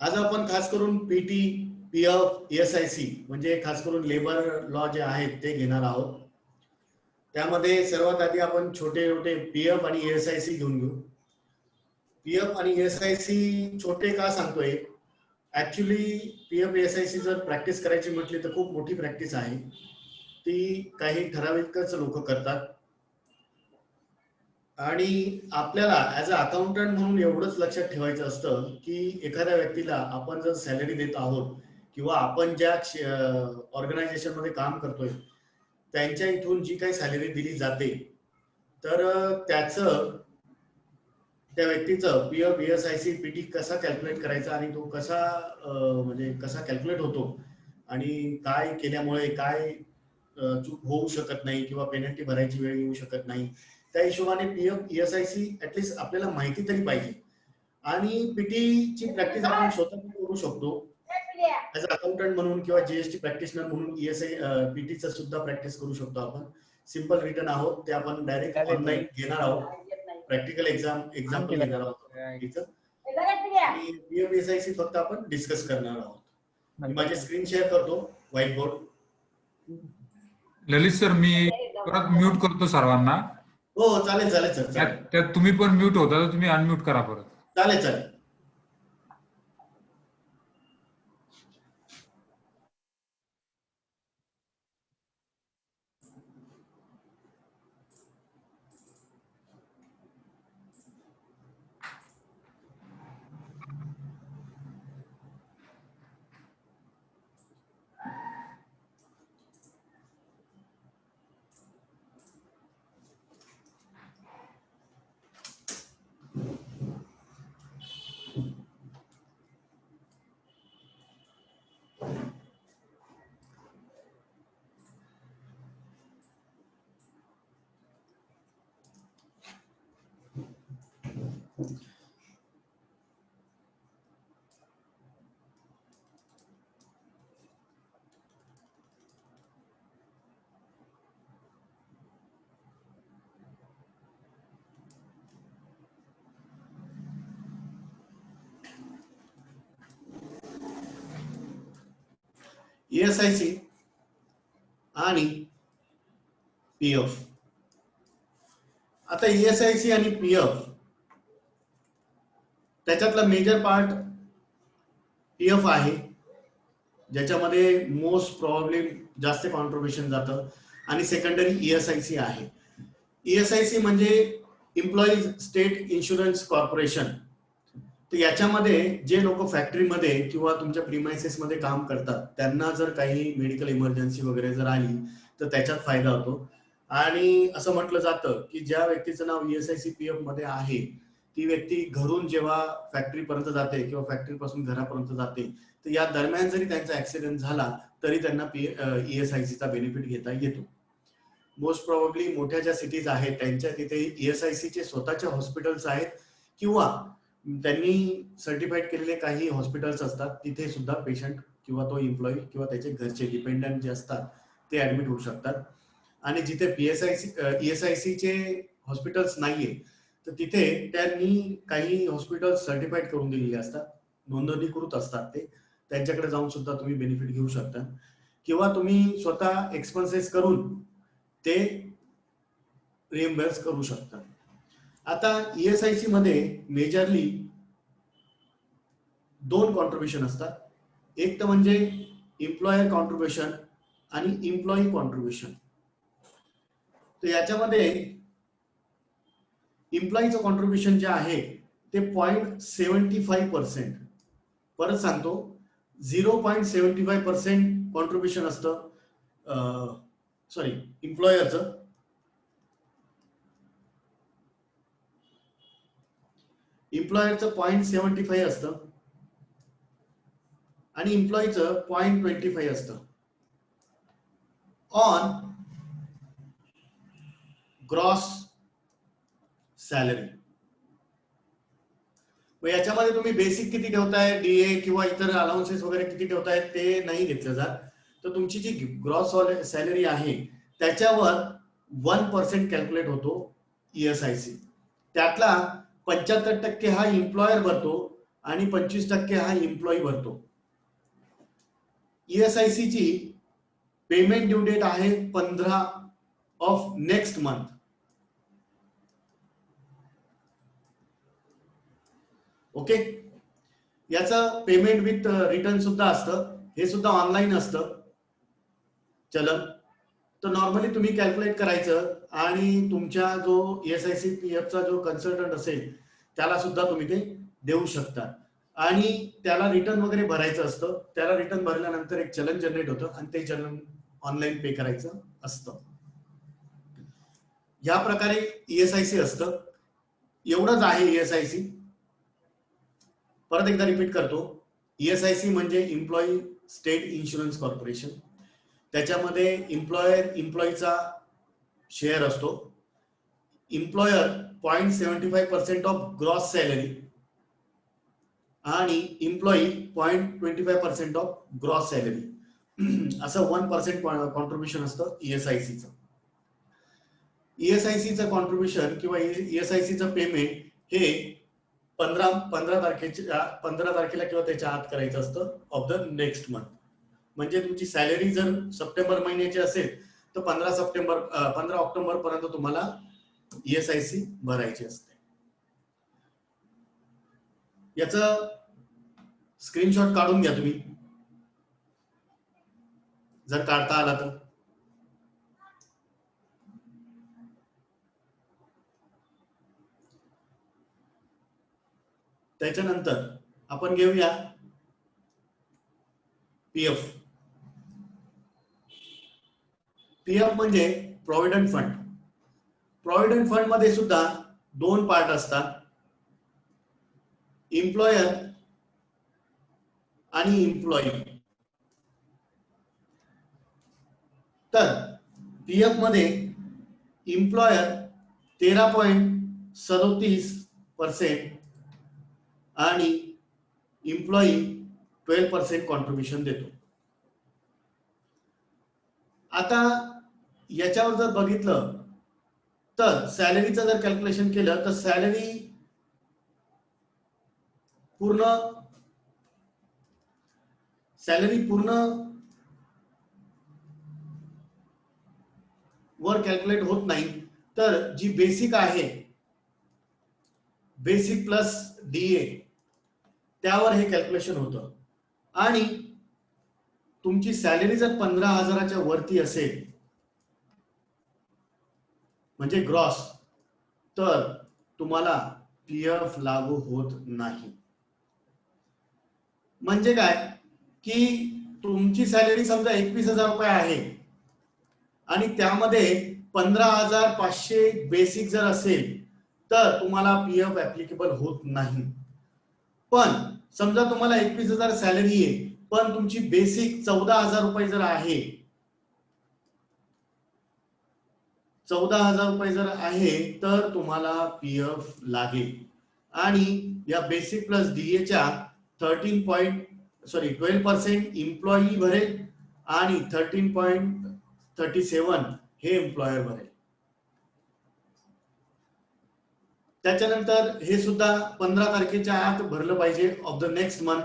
आज आपण खास करून पीटी, पीएफ, ईएसआयसी म्हणजे खास करून लेबर लॉ जे आहेत ते घेणार आहोत. त्यामध्ये सर्वात आधी आपण छोटे छोटे पीएफ आणि ईएसआयसी घेऊन घेऊ. पीएफ आणि ईएसआयसी छोटे का सांगतोय, ऍक्च्युली पीएफ ईएसआयसी जर प्रॅक्टिस करायची म्हटली तर खूप मोठी प्रॅक्टिस आहे. ती काही ठराविकच लोक करतात आणि आपल्याला ऍज अ अकाउंटंट म्हणून एवढंच लक्षात ठेवायचं असतं की एखाद्या व्यक्तीला आपण जर सॅलरी देत आहोत किंवा आपण ज्या ऑर्गनायझेशन मध्ये काम करतोय त्यांच्या इथून जी काही सॅलरी दिली जाते तर त्याचं त्या व्यक्तीचं पीएफ, ईएसआयसी, पीटी कसा कॅल्क्युलेट करायचा आणि तो कसा म्हणजे कसा कॅल्क्युलेट होतो आणि काय केल्यामुळे काय चूक होऊ शकत नाही किंवा पेनल्टी भरायची वेळ येऊ शकत नाही, त्या हिशोबाने पीएफ, ईएसआयसी ऍटलीस्ट आपल्याला माहिती तरी पाहिजे. आणि पीटीची प्रॅक्टिस आपण स्वतः करू शकतो ऍज अ अकाउंटंट म्हणून किंवा जीएसटी प्रॅक्टिशनर म्हणून ईएसआय पीटीचं सुद्धा प्रॅक्टिस करू शकतो आपण. सिंपल रिटर्न आहोत ते आपण डायरेक्ट ऑनलाईन घेणार आहोत. प्रॅक्टिकल एक्झाम्पल घेणार आहोत तिचं. आणि पीएफ, ईएसआयसी फक्त आपण डिस्कस करणार आहोत. मी माझे स्क्रीन शेअर करतो व्हाईट बोर्ड. ललित सर, मी परत म्यूट करतो सर्वांना. हो चालेल चालेल सर, चालेल. त्यात तुम्ही पण म्यूट होता तर तुम्ही अनम्यूट करा परत. चालेल चालेल. ईएसआयसी आणि पीएफ. आता ईएसआयसी आणि पीएफ त्याच्यातला मेजर पार्ट पीएफ आहे ज्याच्यामध्ये मोस्ट प्रॉब्लेम जास्त कॉन्ट्रीब्युशन जातं आणि सेकंडरी ईएसआयसी आहे. ईएसआयसी म्हणजे एम्प्लॉईज स्टेट इन्शुरन्स कॉर्पोरेशन. तर याच्यामध्ये जे लोक फॅक्टरीमध्ये किंवा तुमच्या प्रिमायसेस मध्ये काम करतात त्यांना जर काही मेडिकल इमर्जन्सी वगैरे जर आली तर त्याच्यात फायदा होतो. आणि असं म्हटलं जातं की ज्या व्यक्तीचं नाव ईएसआयसी पीएफ मध्ये आहे ती व्यक्ती घरून जेव्हा फॅक्टरीपर्यंत जाते किंवा फॅक्टरीपासून घरापर्यंत जाते तर या दरम्यान जरी त्यांचा ऍक्सिडेंट झाला तरी त्यांना ईएसआयसीचा बेनिफिट घेता येतो. मोस्ट प्रोबेबली मोठ्या ज्या सिटीज आहेत त्यांच्या तिथे ईएसआयसीचे स्वतःचे हॉस्पिटल्स आहेत किंवा त्यांनी सर्टिफाईड केलेले काही हॉस्पिटल्स असतात तिथे सुद्धा पेशंट किंवा तो एम्प्लॉई किंवा त्याचे घरचे डिपेंडंट जे असतात ते ऍडमिट होऊ शकतात. आणि जिथे ईएसआयसीचे हॉस्पिटल्स नाहीये तर तिथे त्यांनी काही हॉस्पिटल्स सर्टिफाईड करून दिलेले असतात, नोंदणीकृत असतात, ते त्यांच्याकडे जाऊन सुद्धा तुम्ही बेनिफिट घेऊ शकता किंवा तुम्ही स्वतः एक्सपेन्सेस करून ते रिएम्बर्स करू शकता. आता ईएसआयसी मध्ये मेजरली दोन कॉन्ट्रीब्युशन असतात. एक तर म्हणजे एम्प्लॉयर कॉन्ट्रीब्युशन आणि एम्प्लॉई कॉन्ट्रीब्युशन. तर याच्यामध्ये एम्प्लॉईचं कॉन्ट्रीब्युशन जे आहे ते 0.75%, परत सांगतो 0.75% कॉन्ट्रीब्युशन असतं सॉरी एम्प्लॉयरचं. एम्प्लॉयरचं 0.75 असतं आणि एम्प्लॉईचं 0.25 असतं ऑन ग्रॉस सॅलरी. याच्यामध्ये तुम्ही बेसिक किती ठेवताय, डीए किंवा इतर अलाउन्सेस वगैरे किती ठेवताय ते नाही घेतलं जात. तर तुमची जी ग्रॉस सॅलरी आहे त्याच्यावर 1% कॅल्क्युलेट होतो ईएसआयसी. त्यातला 75% हा एम्प्लॉयर भरतो आणि 25% हा एम्प्लॉई भरतो. ESIC ची पेमेंट ड्यू डेट आहे 15 ऑफ नेक्स्ट मंथ. ओके, याचं पेमेंट विथ रिटर्न सुद्धा असतं. हे सुद्धा ऑनलाईन असतं चलन. तर नॉर्मली तुम्ही कॅल्क्युलेट करायचं आणि तुमच्या जो ESIC PF चा जो कन्सल्टंट असेल त्याला सुद्धा तुम्ही ते देऊ शकता. आणि त्याला रिटर्न वगैरे भरायचं असतं. त्याला रिटर्न भरल्यानंतर एक चलन जनरेट होतं आणि ते चलन ऑनलाईन पे करायचं असतं. या प्रकारे ESIC असतं. एवढंच आहे ESIC. परत एकदा रिपीट करतो. ESIC म्हणजे एम्प्लॉई स्टेट इन्शुरन्स कॉर्पोरेशन. त्याच्यामध्ये एम्प्लॉईचा शेअर असतो. एम्प्लॉयर 0.75% ऑफ ग्रॉस सॅलरी आणि एम्प्लॉई 0.25% ऑफ ग्रॉस सॅलरी, असं 1% कॉन्ट्रीब्युशन असतं ESICचं. ESICचं कॉन्ट्रीब्युशन किंवा ESICचं पेमेंट हे 15 तारखेला किंवा त्याच्या आत करायचं असतं ऑफ द नेक्स्ट मंथ. म्हणजे तुमची सॅलरी जर सप्टेंबर महिन्याची असेल तर 15 ऑक्टोबर पर्यंत तुम्हाला ESIC भरायची असते. याचं स्क्रीनशॉट काढून घ्या तुम्ही जर काढता आला तर. त्याच्यानंतर आपण घेऊया PF. PF म्हणजे प्रॉव्हिडंट फंड. प्रॉव्हिडंट फंड मध्ये सुद्धा 2 पार्ट असतात, एम्प्लॉयर आणि एम्प्लॉई. तर PF मध्ये एम्प्लॉयर 13.37% आणि एम्प्लॉई 12% कॉन्ट्रीब्युशन देतो. आता याच्यावर जर बघितलं तर सॅलरीचं जर कॅल्क्युलेशन केलं तर सॅलरी पूर्ण वर कॅल्क्युलेट होत नाही. तर जी बेसिक आहे, बेसिक प्लस DA, त्यावर हे कॅल्क्युलेशन होतं. आणि तुमची सॅलरी जर 15,000च्या वरती असेल म्हणजे ग्रॉस, तर तुम्हाला PF लागू होत नाही. म्हणजे काय की तुमची सॅलरी समजा 21,000 रुपये आहे आणि त्यामध्ये 15,500 बेसिक जर असेल तर तुम्हाला PF ऍप्लिकेबल होत नाही. पण समजा तुम्हाला 21,000 सॅलरी आहे पण तुमची बेसिक 14,000 रुपये जर आहे, 14,000 रुपये जर आहे तर तुम्हाला PF लागेल. आणि या बेसिक प्लस DA च्या 12% एम्प्लॉई भरेल आणि 13.37 हे एम्प्लॉयर भरेल. त्याच्यानंतर हे सुद्धा 15 तारखेच्या आत भरलं पाहिजे ऑफ द नेक्स्ट मंथ.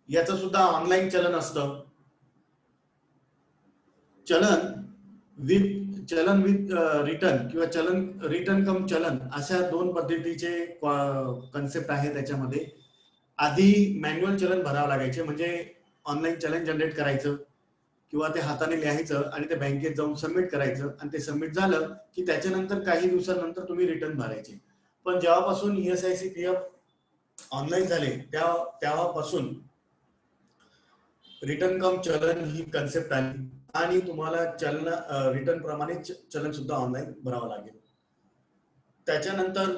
याचं सुद्धा ऑनलाईन चलन असतं. चलन विथ रिटर्न किंवा रिटर्न कम चलन अशा 2 पद्धतीचे कन्सेप्ट आहे त्याच्यामध्ये. आधी मॅन्युअल चलन भरावं लागायचे, म्हणजे ऑनलाईन चलन जनरेट करायचं किंवा ते हाताने लिहायचं आणि ते बँकेत जाऊन सबमिट करायचं आणि ते सबमिट झालं की त्याच्यानंतर काही दिवसांनंतर तुम्ही रिटर्न भरायचे. पण जेव्हापासून ESIC PF ऑनलाईन झाले तेव्हापासून रिटर्न कम चलन ही कन्सेप्ट आली आणि तुम्हाला रिटर्न प्रमाणे चलन सुद्धा ऑनलाईन भरावं लागेल. त्याच्यानंतर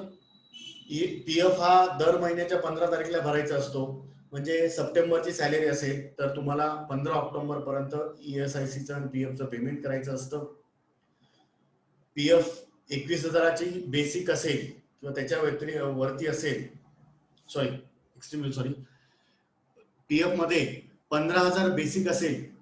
PF हा दर महिन्याच्या 15 तारखेला भरायचा असतो. म्हणजे सप्टेंबरची सॅलरी असेल तर तुम्हाला 15 ऑक्टोबर पर्यंत ESICचं आणि PFचं पेमेंट करायचं असतं. PF 21,000ची बेसिक असेल किंवा त्याच्या वरती असेल, PF मध्ये 15,000 बेसिक असेल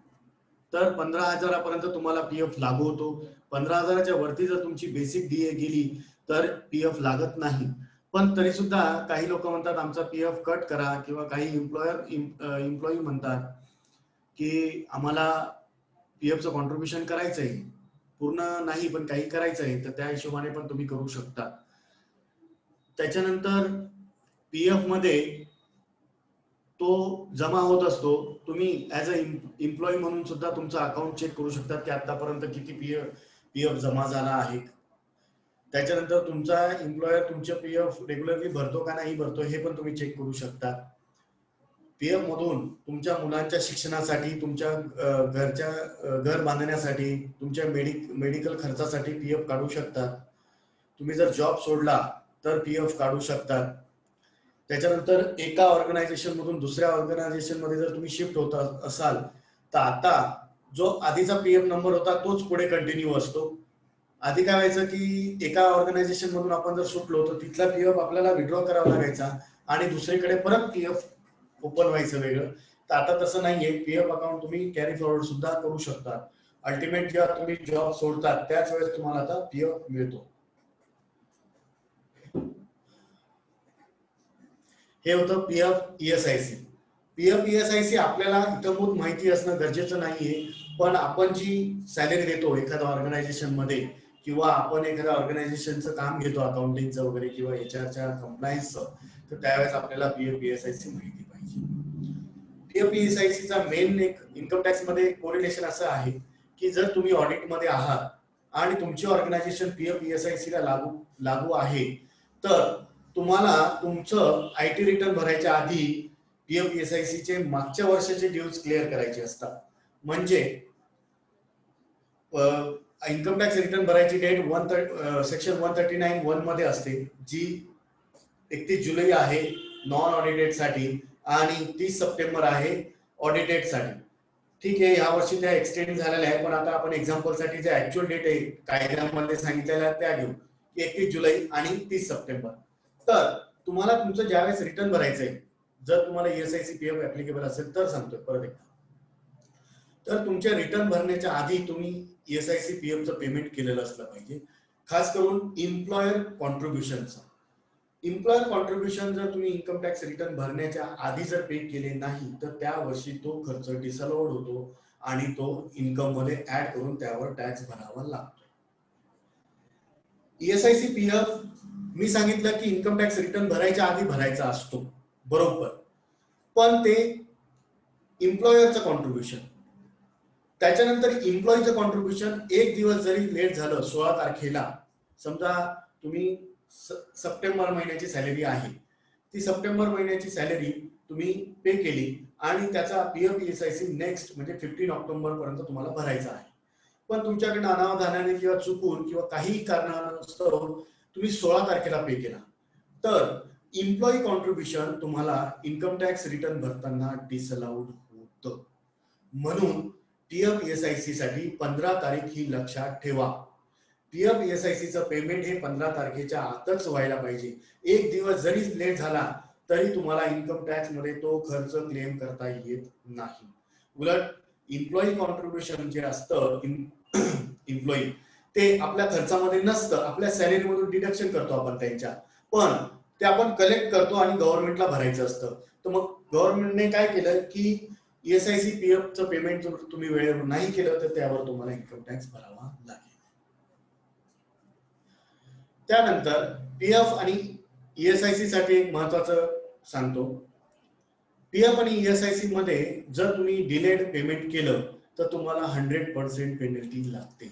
तर 15,000 पर्यंत तुम्हाला PF लागू होतो. 15,000च्या वरती जर तुमची बेसिक DA गेली तर पीएफ लागत नाही. पण तरी सुद्धा काही लोक म्हणतात आमचा पीएफ कट करा, किंवा काही एम्प्लॉई म्हणतात की आम्हाला पीएफचं कॉन्ट्रीब्युशन करायचंय, पूर्ण नाही पण काही करायचंय, तर त्या हिशोबाने पण तुम्ही करू शकता. त्याच्यानंतर पीएफ मध्ये तो जमा होत असतो. तुम्ही ऍज अ एम्प्लॉई म्हणून सुद्धा तुमचं अकाउंट चेक करू शकता की आतापर्यंत किती पीएफ जमा झाला आहे. त्याच्यानंतर तुमचा एम्प्लॉयर तुमचे पीएफ रेग्युलरली भरतो का नाही भरतो हे पण तुम्ही चेक करू शकता. पीएफ मधून तुमच्या मुलांच्या शिक्षणासाठी, तुमच्या घरच्या घर बांधण्यासाठी, तुमच्या मेडिकल खर्चासाठी पीएफ काढू शकतात. तुम्ही जर जॉब सोडला तर पीएफ काढू शकतात. त्याच्यानंतर एका ऑर्गनायझेशन मधून दुसऱ्या ऑर्गनायझेशन मध्ये जर तुम्ही शिफ्ट होत असाल तर आता जो आधीचा पीएफ नंबर होता तोच पुढे कंटिन्यू असतो. आधी काय व्हायचं की एका ऑर्गनायझेशन मधून आपण जर सुटलो तर तिथला पीएफ आपल्याला विड्रॉ करावा लागायचा आणि दुसरीकडे परत पीएफ ओपन व्हायचं वेगळं. तर आता तसं नाहीये. पीएफ अकाउंट तुम्ही कॅरी फॉरवर्ड सुद्धा करू शकता. अल्टिमेट जेव्हा तुम्ही जॉब सोडतात त्याच वेळेस तुम्हाला आता पीएफ मिळतो. हे होतं पीएफ ईएसआयसी. पीएफ ईएसआयसी आपल्याला इतंभूत माहिती असणं गरजेचं नाहीये, पण आपण जी सॅलरी देतो एखाद्या ऑर्गनायझेशन मध्ये, किंवा आपण एखाद्या ऑर्गनायझेशनचं काम घेतो अकाउंटिंगचं वगैरे किंवा एचआरच्या कंप्लायन्सचं, तर त्यावेळेस आपल्याला पीएफ ईएसआयसी माहिती पाहिजे. पीएफ ईएसआयसीचा मेन एक इन्कम टॅक्स मध्ये कोरिलेशन असं आहे की जर तुम्ही ऑडिट मध्ये आहात आणि तुमची ऑर्गनायझेशन पीएफ ईएसआयसी ला लागू आहे, तर तुम्हाला तुमचं आयटी रिटर्न भरायच्या आधी पीएफ ईएसआयसी चे मागच्या वर्षाचे ड्यूज क्लिअर करायचे असतात. म्हणजे इन्कम टॅक्स रिटर्न भरायची डेट सेक्शन 139(1) मध्ये असते, जी 31 जुलै आहे नॉन ऑडिटेड साठी आणि 30 सप्टेंबर आहे ऑडिटेड साठी. ठीक आहे, या वर्षी त्या एक्सटेंड झालेल्या आहे, पण आता आपण एक्झाम्पल साठी जे ऍक्च्युअल डेट आहे कायद्यामध्ये सांगितलेल्या त्या घेऊ, 31 जुलै आणि 30 सप्टेंबर. तर तुम्हाला तुमचं ज्यावेळेस रिटर्न भरायचंय, जर तुम्हाला ईएसआयसी पीएफ ऍप्लिकेबल असेल तर सांगतोय परत एकदा, तर तुमच्या रिटर्न भरण्याच्या आधी तुम्ही ईएसआयसी पीएफचं पेमेंट केलेलं असलं पाहिजे. खास करून एम्प्लॉयर कॉन्ट्रीब्युशनचं. एम्प्लॉयर कॉन्ट्रीब्युशन जर तुम्ही इन्कम टॅक्स रिटर्न भरण्याच्या आधी जर पे केले नाही तर त्या वर्षी तो खर्च डिसअलाउड होतो आणि तो इन्कम मध्ये ऍड करून त्यावर टॅक्स भरावा लागतो. ईएसआयसी पीएफ मी सांगितलं की इन्कम टॅक्स रिटर्न भरायच्या आधी भरायचा असतो, बरोबर, पण ते एम्प्लॉयरचं कॉन्ट्रीब्युशन. त्याच्यानंतर एम्प्लॉईचं कॉन्ट्रीब्युशन एक दिवस जरी लेट झालं, 16 तारखेला समजा तुम्ही सप्टेंबर महिन्याची सॅलरी आहे, ती सप्टेंबर महिन्याची सॅलरी तुम्ही पे केली आणि त्याचा पीएफ ईएसआयसी नेक्स्ट म्हणजे 15 ऑक्टोबर पर्यंत तुम्हाला भरायचा आहे. पण तुमच्याकडनं अनावधानाने किंवा चुकून किंवा काही कारणास्तव तुम्ही 16 तारखेला पे केला, तर एम्प्लॉई कॉन्ट्रीब्युशन तुम्हाला इन्कम टॅक्स रिटर्न भरताना डिसअलाउड होतं. म्हणून पीएफ ईएसआयसी साठी 15 तारीख ही लक्षात ठेवा. पीएफ ईएसआयसीचं पेमेंट हे 15 तारखेच्या आतच व्हायला पाहिजे. एक दिवस जरी लेट झाला तरी तुम्हाला इन्कम टॅक्स मध्ये तो खर्च क्लेम करता येत नाही. उलट एम्प्लॉई कॉन्ट्रीब्युशन जे असतं एम्प्लॉई, ते आपल्या खर्चामध्ये नसतं, आपल्या सॅलरी मधून डिडक्शन करतो आपण त्यांच्या, पण ते आपण कलेक्ट करतो आणि गव्हर्नमेंटला भरायचं असतं. तर मग गव्हर्नमेंटने काय केलं की ईएसआयसी पीएफचं पेमेंट जर तुम्ही वेळेवर नाही केलं तर त्यावर तुम्हाला इन्कम टॅक्स भरावा लागेल. त्यानंतर पीएफ आणि ईएसआयसी साठी एक महत्वाचं सांगतो. पीएफ आणि ईएसआयसी मध्ये जर तुम्ही डिलेड पेमेंट केलं तर तुम्हाला 100% पेनल्टी लागते.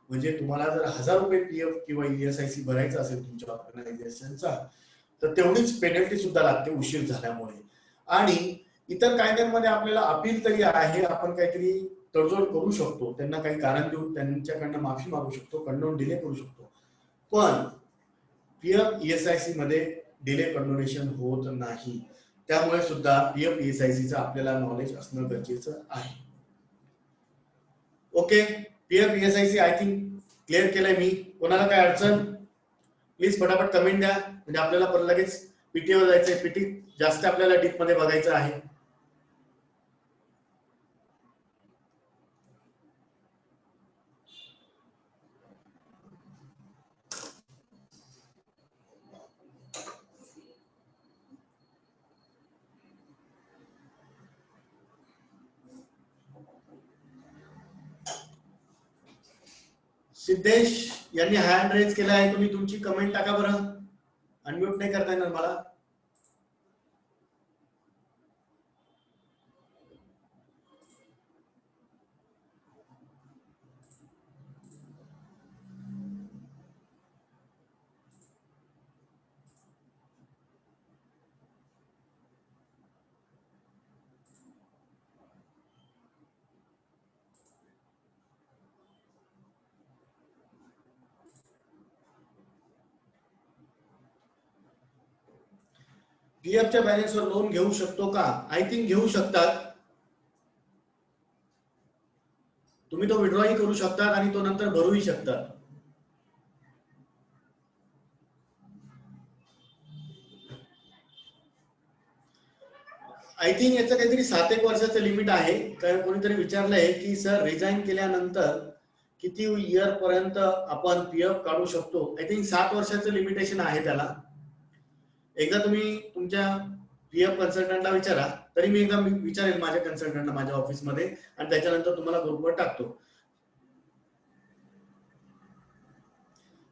म्हणजे तुम्हाला जर 1000 रुपये पीएफ किंवा ईएसआयसी भरायचं असेल तुमच्या ऑर्गनायझेशनचा, तर तेवढीच पेनल्टी सुद्धा लागते उशीर झाल्यामुळे. आणि इतर कायद्यांमध्ये आपल्याला अपील तरी आहे, आपण काहीतरी तडजोड करू शकतो, त्यांना काही कारण देऊन त्यांच्याकडनं माफी मागू शकतो, कंडोन डिले करू शकतो. पण पीएफ ईएसआयसी मध्ये डिले कंडोनेशन होत नाही. त्यामुळे सुद्धा पीएफ ईएसआयसीचं आपल्याला नॉलेज असणं गरजेचं आहे. Okay, PF ESIC I think clear केलंय मी. कोणाला काय अडचण प्लीज फटाफट कमेंट द्या, म्हणजे आपल्याला पण लगेच पीटीवर जायचंय. पीटी जास्त आपल्याला डीप मध्ये बघायचं आहे. सिद्धेश यांनी हँड रेज केला आहे, तुम्ही तुमची कमेंट टाका बरं. अनम्यूट नाही करता येणार मला. पीएफच्या बॅलन्सवर लोन घेऊ शकतो का? आय थिंक घेऊ शकतात. तुम्ही तो विड्रॉही करू शकतात आणि तो नंतर भरूही शकतात. आय थिंक याचं काहीतरी 7-1 वर्षाचं लिमिट आहे. कारण कोणीतरी विचारलंय की सर रिझाईन केल्यानंतर किती इयर पर्यंत आपण पीएफ काढू शकतो? आय थिंक 7 वर्षाचं लिमिटेशन आहे त्याला. एकदा तुम्ही तुमच्या पीएफ कन्सल्टंटला विचारा. तरी मी एकदा विचारेल माझ्या कन्सल्टंटला माझ्या ऑफिसमध्ये आणि त्याच्यानंतर तुम्हाला ग्रुपवर टाकतो.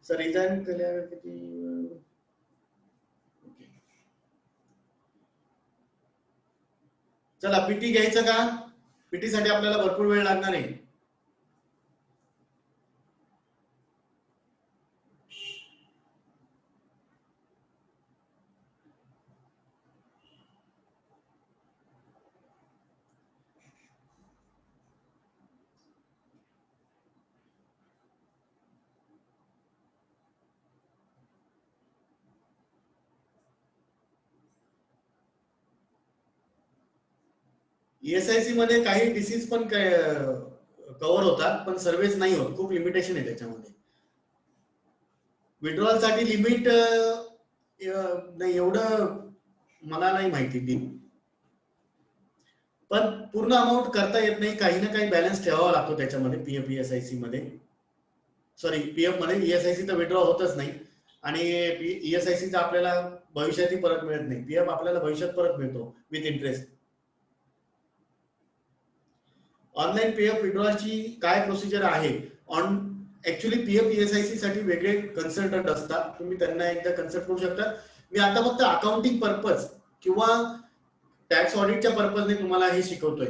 सर रिझाईन केल्यावर किती? चला पीटी घ्यायचं का? पीटी साठी आपल्याला भरपूर वेळ लागणार आहे. ईएसआयसी मध्ये काही डिसीज पण कव्हर होतात, पण सर्व्हिस नाही होत. खूप लिमिटेशन आहे त्याच्यामध्ये. विड्रॉल साठी लिमिट नाही एवढं मला नाही माहिती ती, पण पूर्ण अमाऊंट करता येत नाही. काही ना काही बॅलन्स ठेवावा लागतो त्याच्यामध्ये. पीएफ ईएसआयसी मध्ये, सॉरी पीएफ मध्ये ईएसआयसी तर विड्रॉ होतच नाही आणि ईएसआयसीचा आपल्याला भविष्यातही परत मिळत नाही. पीएफ आपल्याला भविष्यात परत मिळतो विथ इंटरेस्ट. ऑनलाईन पीएफ विड्रॉची काय प्रोसिजर आहे? ऍक्च्युली पीएफ ईएसआयसी साठी वेगळे कन्सल्टंट असतात. तुम्ही त्यांना एकदा कन्सल्ट करू शकता. मी आता फक्त अकाउंटिंग पर्पज किंवा टॅक्स ऑडिटच्या पर्पजने तुम्हाला हे शिकवतोय.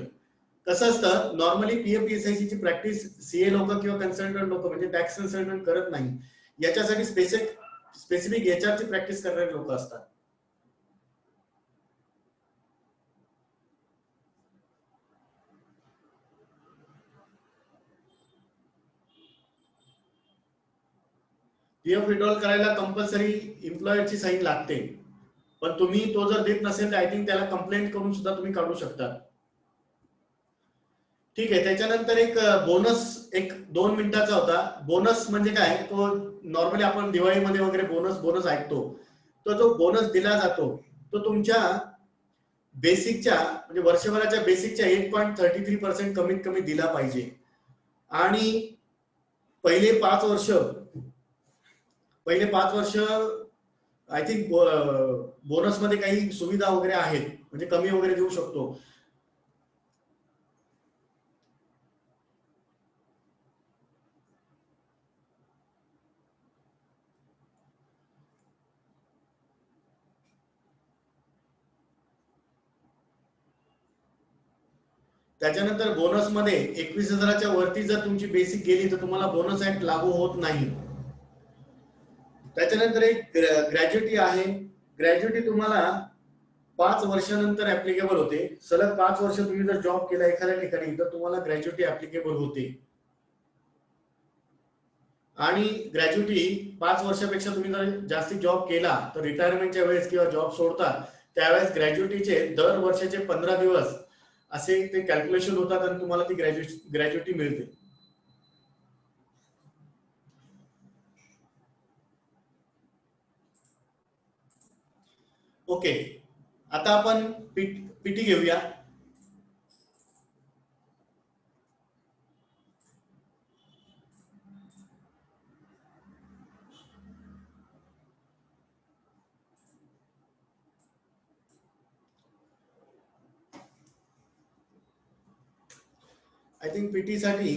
कसं असतं, नॉर्मली पीएफ ईएसआयसी ची प्रॅक्टिस सीए लोक किंवा कन्सल्टंट लोक म्हणजे टॅक्स कन्सल्टंट करत नाही. याच्यासाठी स्पेसिफिक एचआरची प्रॅक्टिस करणारे लोक असतात. पीएफ विड्रॉल करायला कंपल्सरी एम्प्लॉयरची साईन लागते, पण तुम्ही तो जर देत नसेल तर आय थिंक त्याला कंप्लेंट करून सुद्धा तुम्ही काढू शकता. ठीक आहे. त्याच्यानंतर एक बोनस, एक 2 मिनिटाचा होता. बोनस म्हणजे काय? तो नॉर्मली आपण दिवाळीमध्ये वगैरे बोनस ऐकतो. तो जो बोनस दिला जातो तो तुमच्या बेसिकच्या म्हणजे वर्षभराच्या बेसिकच्या 8.33% कमीत कमी दिला पाहिजे. आणि पहिले 5 वर्ष आय थिंक बोनसमध्ये काही सुविधा वगैरे आहेत, म्हणजे कमी वगैरे देऊ शकतो. त्याच्यानंतर बोनसमध्ये 21,000च्या वरती जर तुमची बेसिक गेली तर तुम्हाला बोनस ऍक्ट लागू होत नाही. त्याच्यानंतर एक ग्रॅज्युटी आहे. ग्रॅज्युटी तुम्हाला 5 वर्षानंतर ऍप्लिकेबल होते. सलग 5 वर्ष तुम्ही जर जॉब केला एखाद्या ठिकाणी तर तुम्हाला ग्रॅज्युटी ऍप्लिकेबल होते. आणि ग्रॅज्युटी 5 वर्षापेक्षा तुम्ही जर जास्ती जॉब केला तर रिटायरमेंटच्या वेळेस किंवा जॉब सोडता त्यावेळेस ग्रॅज्युटीचे दर वर्षाचे 15 दिवस असे ते कॅल्क्युलेशन होतात आणि तुम्हाला ती ग्रॅज्युटी मिळते. ओके, आता आपण पीटी घेऊया. आय थिंक पीटी साठी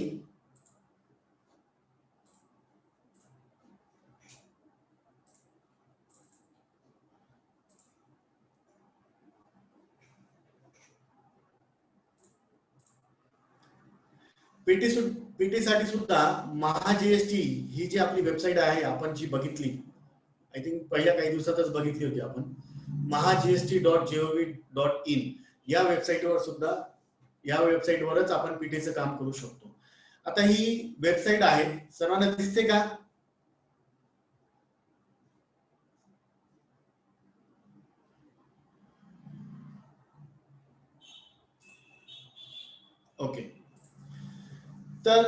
पीटी साठी सुद्धा महा जीएसटी ही जी आपली वेबसाईट आहे आपण जी बघितली, आय थिंक पहिल्या काही दिवसातच बघितली होती आपण, mahagst.gov.in या वेबसाईटवर सुद्धा, या वेबसाईटवरच आपण पीटीचं काम करू शकतो. आता ही वेबसाईट आहे, सर्वांना दिसते का? ओके. तर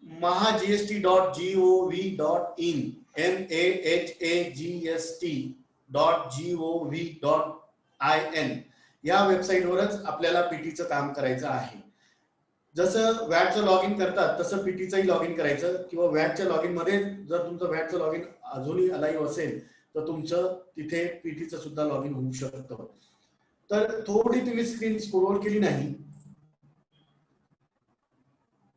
mahagst.gov.in mahagst.gov.in या वेबसाईटवरच आपल्याला पीटीचं काम करायचं आहे. जसं वॅटचं लॉग इन करतात तसं पीटीचंही लॉग इन करायचं, किंवा वॅटच्या लॉग इन मध्ये जर तुमचं वॅटचं लॉग इन अजूनही अलाइव्ह असेल तर तुमचं तिथे पीटीचं सुद्धा लॉग इन होऊ शकतं. तर थोडी तुम्ही स्क्रीन स्क्रोल केली नाही,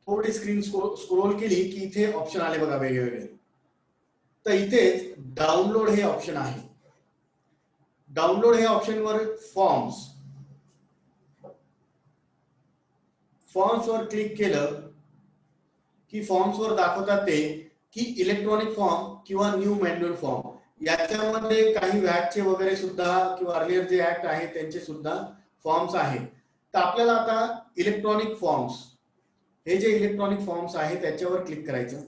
थोडी स्क्रीन स्क्रोल केली की इथे ऑप्शन आले बघा वेगवेगळे. तर इथे डाउनलोड हे ऑप्शन आहे. डाउनलोड हे ऑप्शनवर फॉर्म्सवर क्लिक केलं की फॉर्म्सवर दाखवतात ते की इलेक्ट्रॉनिक फॉर्म किंवा न्यू मॅन्युअल फॉर्म, याच्यामध्ये काही व्हॅटचे वगैरे सुद्धा किंवा अर्लियर जे ऍक्ट आहे त्यांचे सुद्धा फॉर्म्स आहेत. तर आपल्याला आता इलेक्ट्रॉनिक फॉर्म्स, हे जे इलेक्ट्रॉनिक फॉर्म्स आहे त्याच्यावर क्लिक करायचं.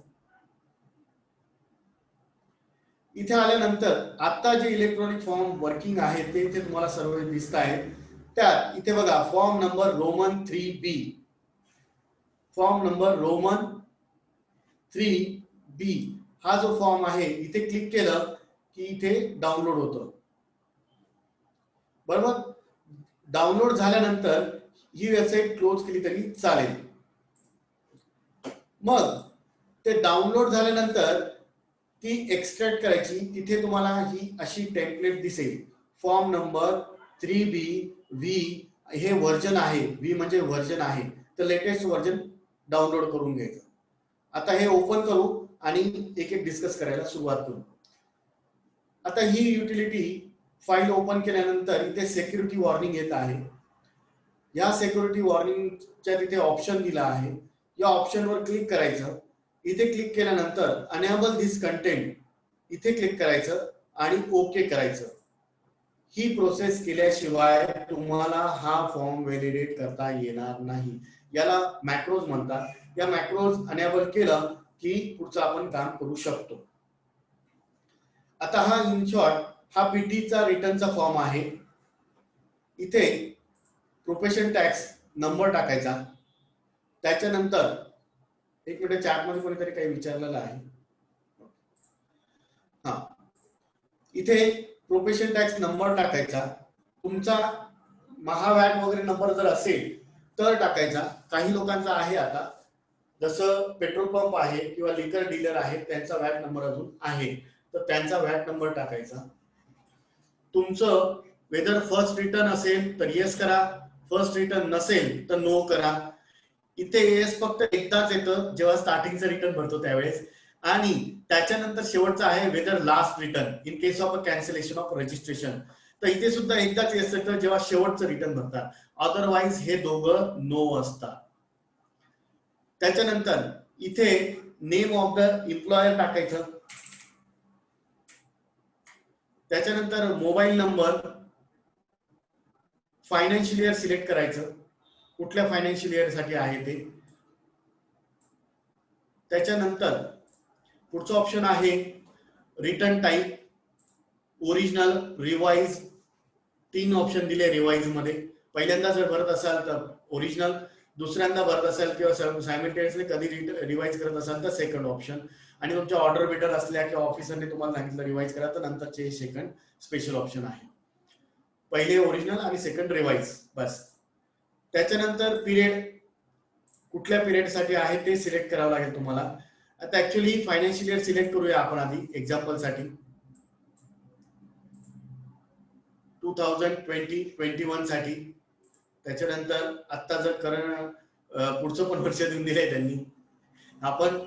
इथे आल्यानंतर आता जे इलेक्ट्रॉनिक फॉर्म वर्किंग आहे ते इथे तुम्हाला सर्व दिसत आहेत. त्यात इथे बघा form number Roman 3B, form number Roman 3B हा जो फॉर्म आहे इथे क्लिक केलं की इथे डाउनलोड होतं. बरोबर, डाउनलोड झाल्यानंतर ही वेबसाईट क्लोज केली तरी चालेल. मग ते डाउनलोड झाल्यानंतर ती एक्सट्रॅक्ट करायची. तिथे तुम्हाला ही अशी टेम्पलेट दिसेल, फॉर्म नंबर 3B V, हे व्हर्जन आहे, V म्हणजे व्हर्जन आहे, तर लेटेस्ट व्हर्जन डाउनलोड करून घ्यायचं. आता हे ओपन करू आणि एक एक डिस्कस करायला सुरुवात करू. आता ही युटिलिटी फाईल ओपन केल्यानंतर इथे सिक्युरिटी वॉर्निंग येत आहे. या सिक्युरिटी वॉर्निंगच्या तिथे ऑप्शन दिला आहे, या ऑप्शनवर क्लिक करायचं. इथे क्लिक केल्यानंतर अनेबल दिस कंटेंट इथे क्लिक करायचं आणि ओके करायचं. ही प्रोसेस केल्याशिवाय तुम्हाला हा फॉर्म व्हॅलिडेट करता येणार नाही. याला मॅक्रोज म्हणतात. या मॅक्रोज अनेबल केलं की पुढचं आपण काम करू शकतो. आता हा इन शॉर्ट हा पीटीचा रिटर्नचा फॉर्म आहे. इथे प्रोफेशन टॅक्स नंबर टाकायचा. त्याच्यानंतर एक मिनिट, चॅट मध्ये कोणीतरी काही विचारलेलं आहे. हा, इथे प्रोफेशन टॅक्स नंबर टाकायचा. तुमचा महावॅट वगैरे नंबर जर असेल तर टाकायचा. काही लोकांचा आहे, आता जसं पेट्रोल पंप आहे किंवा लिकर डीलर आहे त्यांचा वॅट नंबर अजून आहे, तर त्यांचा वॅट नंबर टाकायचा. तुमचं वेदर फर्स्ट रिटर्न असेल तर येस करा, फर्स्ट रिटर्न नसेल तर नो करा. इथे येस फक्त एकदाच येतं जेव्हा स्टार्टिंगचं रिटर्न भरतो त्यावेळेस, आणि त्याच्यानंतर शेवटचं आहे whether last return in case of a cancellation of registration. तर इथे सुद्धा एकदाच येस येतं जेव्हा शेवटचं रिटर्न भरतात, अदरवाईज हे दोघं नो असतात. त्याच्यानंतर इथे नेम ऑफ द एम्प्लॉयर टाकायचं. त्याच्यानंतर mobile number, financial year select करायचं, कुठल्या फायनान्शियल इयर साठी आहे ते. त्याच्यानंतर पुढचं ऑप्शन आहे return type, original, revise. 3 option दिले रिवाइज मध्ये. पहिल्यांदा जर भरत असाल तर ओरिजिनल, दुसऱ्यांदा भरत असाल किंवा सायमल्टेनियसली कधी रिवाइज करत असाल तर सेकंड ऑप्शन, आणि तुमच्या ऑर्डर बिटर असल्या किंवा ऑफिसरने तुम्हाला सांगितलं रिवाइज करा तर नंतरचे सेकंड स्पेशल ऑप्शन आहे. पहिले ओरिजिनल आणि सेकंड रिवाइज, बस. त्याच्यानंतर पिरियड, कुठल्या पिरियड साठी आहे ते सिलेक्ट करावं लागेल तुम्हाला. आता ऍक्च्युअली फायनान्शियल इयर सिलेक्ट करूया आपण आधी एक्झाम्पल साठी. 2020-21 साठी. त्याच्यानंतर आता जर पुढचं पण वर्ष देऊन दिलंय त्यांनी, आपण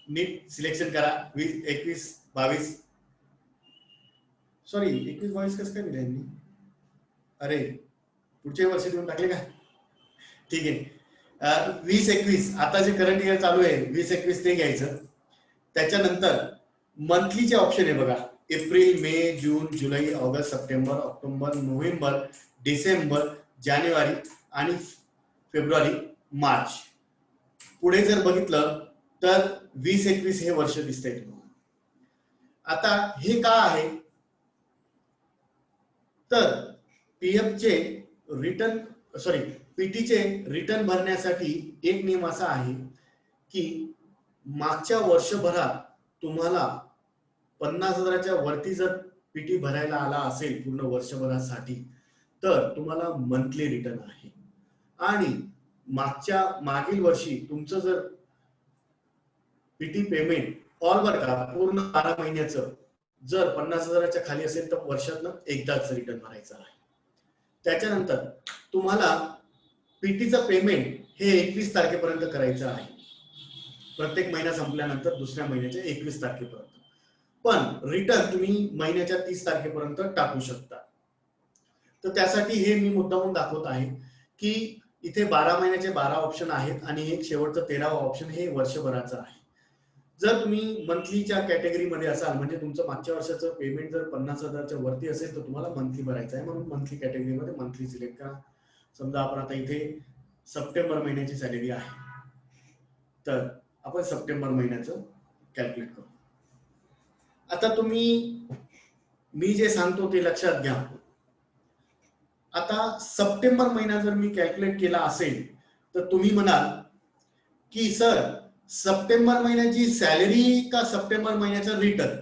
नीट सिलेक्शन करा 21-22. सॉरी 21-22 कसं काय दिलं यांनी? अरे पुढचे वर्ष देऊन टाकले का? ठीक आहे. 20-21 आता जे करंट इयर चालू आहे 20-21 ते घ्यायचं. त्याच्यानंतर मंथलीचे ऑप्शन आहे बघा, एप्रिल, मे, जून, जुलै, August, September, October, November, December, जानेवारी आणि फेब्रुवारी, मार्च. पुढे जर बघितलं तर 20-21 हे वर्ष दिसतंय तुम्हाला. आता हे का आहे तर पीएफचे रिटर्न पीटीचे रिटर्न भरण्यासाठी एक नियम असा आहे की मागच्या वर्षभरात तुम्हाला 50,000च्या वरती जर पीटी भरायला आला असेल पूर्ण वर्षभरासाठी तर तुम्हाला मंथली रिटर्न आहे. आणि मागील वर्षी तुमचं जर पीटी पेमेंट ऑल वर का पूर्ण 12 महिन्याचं जर 50,000च्या खाली असेल तर वर्षातनं एकदाच रिटर्न भरायचं आहे. त्याच्यानंतर तुम्हाला पीटीचं पेमेंट हे 21 तारखेपर्यंत करायचं आहे. प्रत्येक महिना संपल्यानंतर दुसऱ्या महिन्याच्या 21 तारखेपर्यंत. पण रिटर्न तुम्ही महिन्याच्या 30 तारखेपर्यंत टाकू शकता. तर त्यासाठी हे मी मुद्दामून दाखवत आहे की इथे 12 महिन्याचे 12 ऑप्शन आहेत आणि एक शेवटचं 13वा ऑप्शन हे वर्षभराचं आहे. जर तुम्ही मंथलीच्या कॅटेगरीमध्ये असाल म्हणजे तुमचं मागच्या वर्षाचं पेमेंट जर 50,000च्या वरती असेल तर तुम्हाला मंथली भरायचं आहे, म्हणून मंथली कॅटेगरीमध्ये मंथली सिलेक्ट करा. समजा आपण आता इथे सप्टेंबर महिन्याची सॅलरी आहे तर आपण सप्टेंबर महिन्याचं कॅल्क्युलेट करू. आता मी जे सांगतो ते लक्षात घ्या. आता सप्टेंबर महिना जर मी कॅल्क्युलेट केला असेल तर तुम्ही म्हणाल की सर सप्टेंबर महिन्याची सॅलरी का सप्टेंबर महिन्याचं रिटर्न.